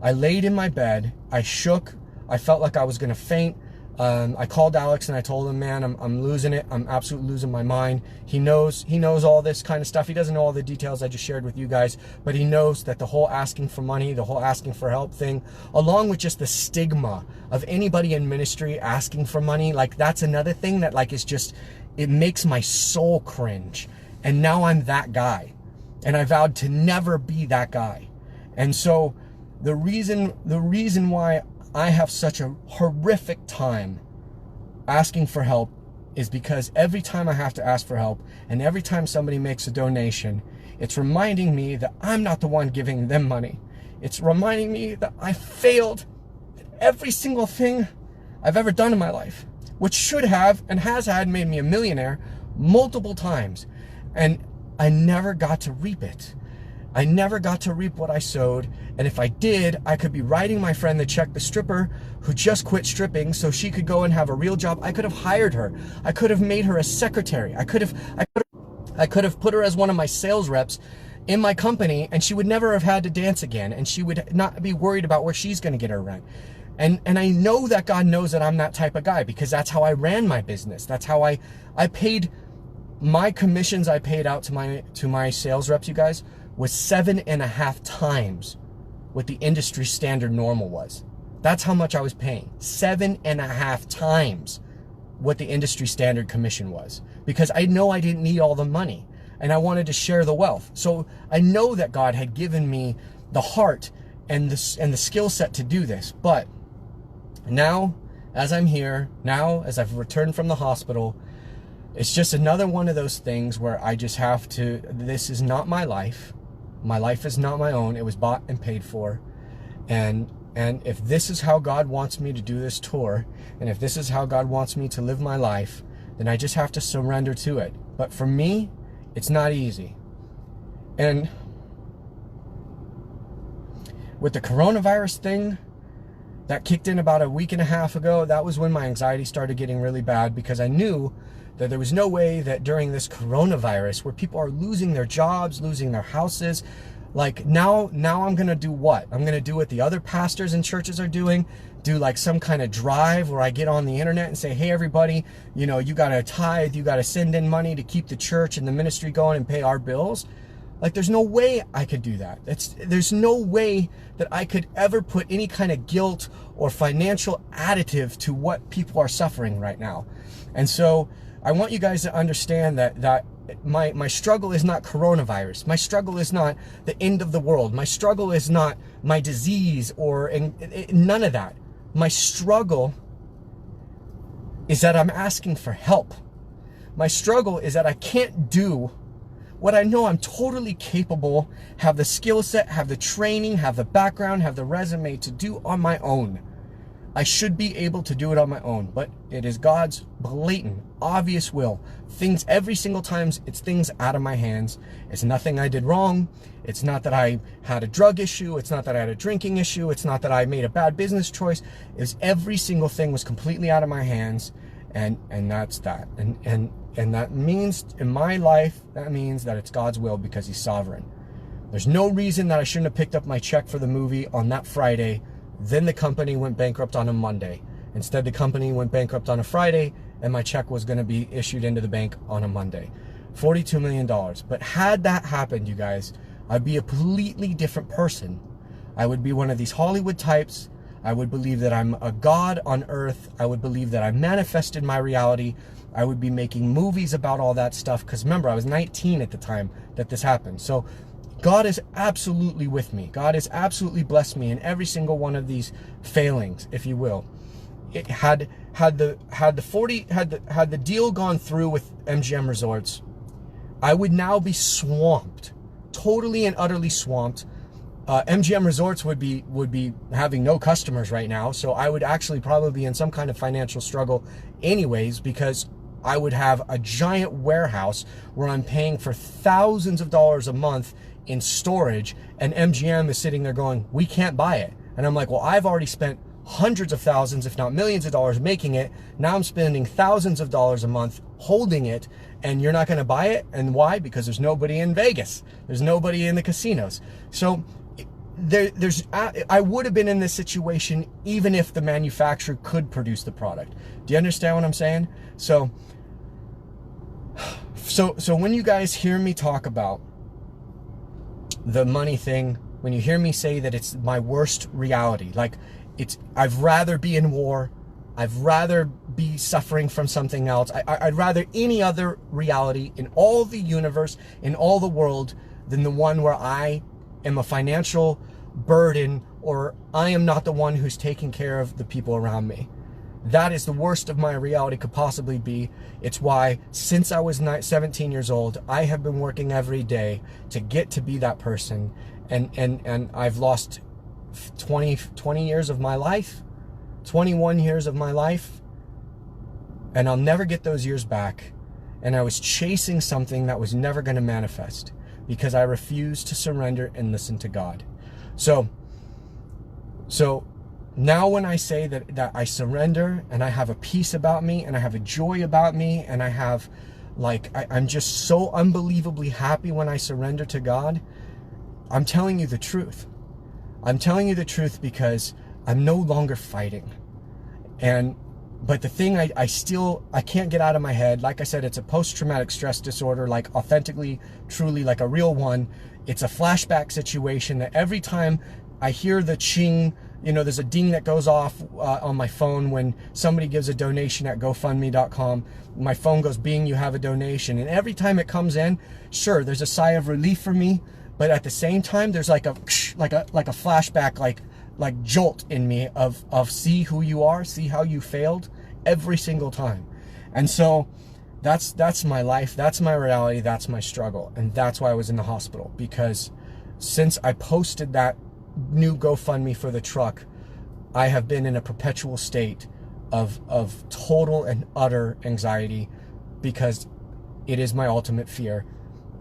I laid in my bed, I shook, I felt like I was gonna faint. I called Alex and I told him, man, I'm losing it. I'm absolutely losing my mind. He knows all this kind of stuff. He doesn't know all the details I just shared with you guys, but he knows that the whole asking for money, the whole asking for help thing, along with just the stigma of anybody in ministry asking for money, like that's another thing that like is just, it makes my soul cringe. And now I'm that guy. And I vowed to never be that guy. And so the reason why I have such a horrific time asking for help is because every time I have to ask for help and every time somebody makes a donation, it's reminding me that I'm not the one giving them money. It's reminding me that I failed at every single thing I've ever done in my life, which should have and has had made me a millionaire multiple times. And I never got to reap it. I never got to reap what I sowed, and if I did, I could be writing my friend the check, the stripper who just quit stripping so she could go and have a real job. I could have hired her. I could have made her a secretary. I could have put her as one of my sales reps in my company, and she would never have had to dance again, and she would not be worried about where she's going to get her rent. And I know that God knows that I'm that type of guy, because that's how I ran my business. That's how I paid my commissions. I paid out to my sales reps, you guys, was 7.5 times what the industry standard normal was. That's how much I was paying. 7.5 times what the industry standard commission was, because I know I didn't need all the money and I wanted to share the wealth. So I know that God had given me the heart and the skill set to do this. But now, as I'm here, now as I've returned from the hospital, it's just another one of those things where I just have to, this is not my life. My life is not my own. It was bought and paid for. And if this is how God wants me to do this tour, and if this is how God wants me to live my life, then I just have to surrender to it. But for me, it's not easy. And with the coronavirus thing, that kicked in about a week and a half ago. That was when my anxiety started getting really bad, because I knew that there was no way that during this coronavirus, where people are losing their jobs, losing their houses, like now I'm going to do what? I'm going to do what the other pastors and churches are doing, do like some kind of drive where I get on the internet and say, hey, everybody, you know, you got to tithe, you got to send in money to keep the church and the ministry going and pay our bills. Like, there's no way I could do that. There's no way that I could ever put any kind of guilt or financial additive to what people are suffering right now. And so I want you guys to understand that my struggle is not coronavirus. My struggle is not the end of the world. My struggle is not my disease or none of that. My struggle is that I'm asking for help. My struggle is that I can't do what I know I'm totally capable, have the skill set, have the training, have the background, have the resume to do on my own. I should be able to do it on my own, but it is God's blatant, obvious will. Things every single time, it's things out of my hands. It's nothing I did wrong. It's not that I had a drug issue. It's not that I had a drinking issue. It's not that I made a bad business choice. It was every single thing was completely out of my hands, and that's that. And that means, in my life, that means that it's God's will, because He's sovereign. There's no reason that I shouldn't have picked up my check for the movie on that Friday. Then the company went bankrupt on a Monday. Instead, the company went bankrupt on a Friday, and my check was going to be issued into the bank on a Monday. $42 million. But had that happened, you guys, I'd be a completely different person. I would be one of these Hollywood types. I would believe that I'm a god on earth. I would believe that I manifested my reality. I would be making movies about all that stuff, because remember, I was 19 at the time that this happened. So God is absolutely with me. God has absolutely blessed me in every single one of these failings, if you will. It had the deal gone through with MGM Resorts, I would now be swamped, totally and utterly swamped. MGM Resorts would be having no customers right now, so I would actually probably be in some kind of financial struggle anyways, because I would have a giant warehouse where I'm paying for thousands of dollars a month in storage, and MGM is sitting there going, we can't buy it. And I'm like, well, I've already spent hundreds of thousands, if not millions of dollars making it. Now I'm spending thousands of dollars a month holding it, and you're not going to buy it. And why? Because there's nobody in Vegas. There's nobody in the casinos. So I would have been in this situation even if the manufacturer could produce the product. Do you understand what I'm saying? So when you guys hear me talk about the money thing, when you hear me say that it's my worst reality, like I'd rather be in war, I'd rather be suffering from something else, I'd rather any other reality in all the universe, in all the world, than the one where I am a financial burden, or I am not the one who's taking care of the people around me. That is the worst of my reality could possibly be. It's why, since I was 17 years old, I have been working every day to get to be that person. And I've lost 20 years of my life, 21 years of my life, and I'll never get those years back. And I was chasing something that was never going to manifest, because I refused to surrender and listen to God. So now when I say that I surrender, and I have a peace about me, and I have a joy about me, and I have, like, I'm just so unbelievably happy when I surrender to God, I'm telling you the truth. I'm telling you the truth because I'm no longer fighting. But the thing I can't get out of my head, like I said, it's a post-traumatic stress disorder, like authentically, truly, like a real one. It's a flashback situation that every time I hear the ching, you know, there's a ding that goes off on my phone when somebody gives a donation at GoFundMe.com. My phone goes, bing, you have a donation. And every time it comes in, sure, there's a sigh of relief for me, but at the same time, there's like a flashback, like jolt in me of see who you are, see how you failed every single time. And so that's my life, that's my reality, that's my struggle. And that's why I was in the hospital, because since I posted that new GoFundMe for the truck, I have been in a perpetual state of total and utter anxiety, because it is my ultimate fear.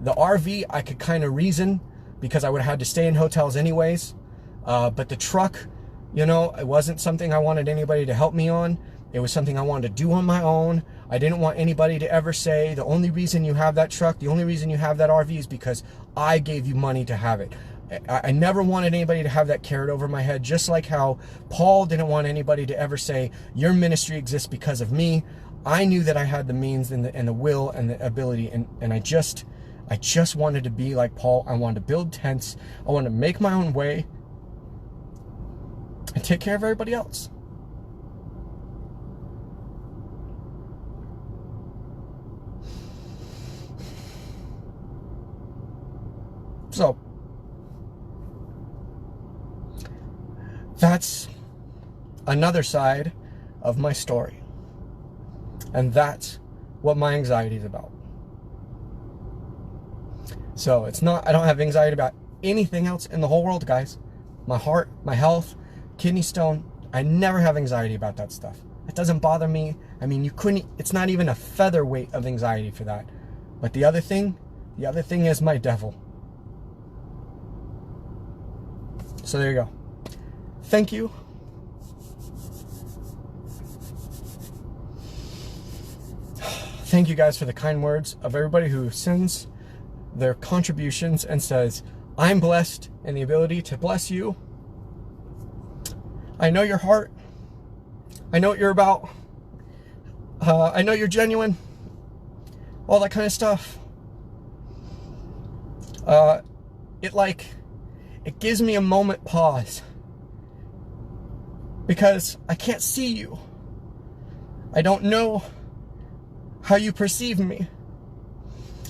The RV, I could kind of reason, because I would have had to stay in hotels anyways. But the truck, you know, it wasn't something I wanted anybody to help me on. It was something I wanted to do on my own. I didn't want anybody to ever say, the only reason you have that truck, the only reason you have that RV is because I gave you money to have it. I never wanted anybody to have that carrot over my head, just like how Paul didn't want anybody to ever say, your ministry exists because of me. I knew that I had the means and the will and the ability, and I just wanted to be like Paul. I wanted to build tents. I wanted to make my own way and take care of everybody else. So that's another side of my story. And that's what my anxiety is about. So it's not, I don't have anxiety about anything else in the whole world, guys. My heart, my health, kidney stone, I never have anxiety about that stuff. It doesn't bother me. I mean, it's not even a featherweight of anxiety for that. But the other thing is my devil. So there you go. Thank you. Thank you guys for the kind words of everybody who sends their contributions and says, I'm blessed in the ability to bless you. I know your heart. I know what you're about. I know you're genuine. All that kind of stuff. It gives me a moment pause, because I can't see you. I don't know how you perceive me.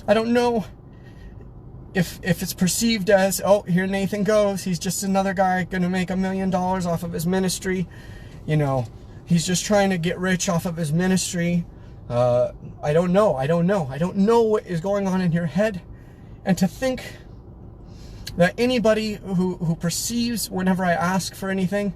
I don't know if it's perceived as, oh, here Nathan goes. He's just another guy gonna make $1 million off of his ministry. You know, he's just trying to get rich off of his ministry. I don't know. I don't know what is going on in your head. And to think that anybody who perceives whenever I ask for anything,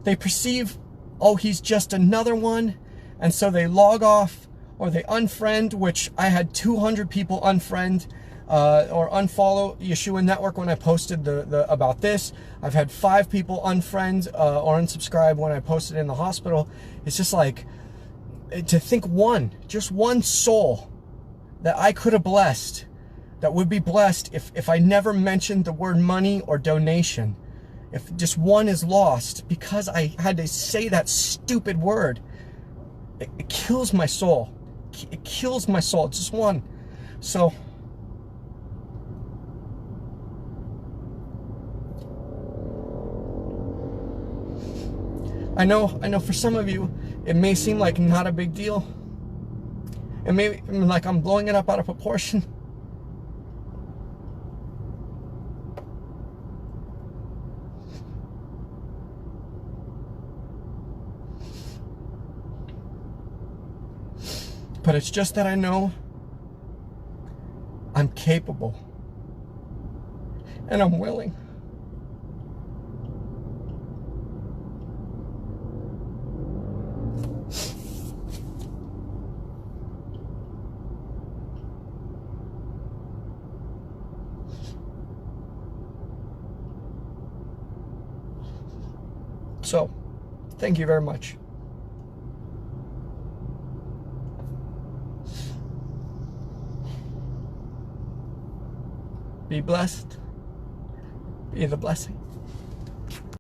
they perceive, oh, he's just another one, and so they log off or they unfriend, which I had 200 people unfriend or unfollow Yeshua Network when I posted the about this. I've had 5 people unfriend or unsubscribe when I posted in the hospital. It's just like, to think just one soul that I could have blessed, that would be blessed if I never mentioned the word money or donation. If just one is lost because I had to say that stupid word, it kills my soul. It kills my soul. Just one. So I know for some of you it may seem like not a big deal. It may like I'm blowing it up out of proportion. But it's just that I know I'm capable and I'm willing. So, thank you very much. Be blessed. Be the blessing.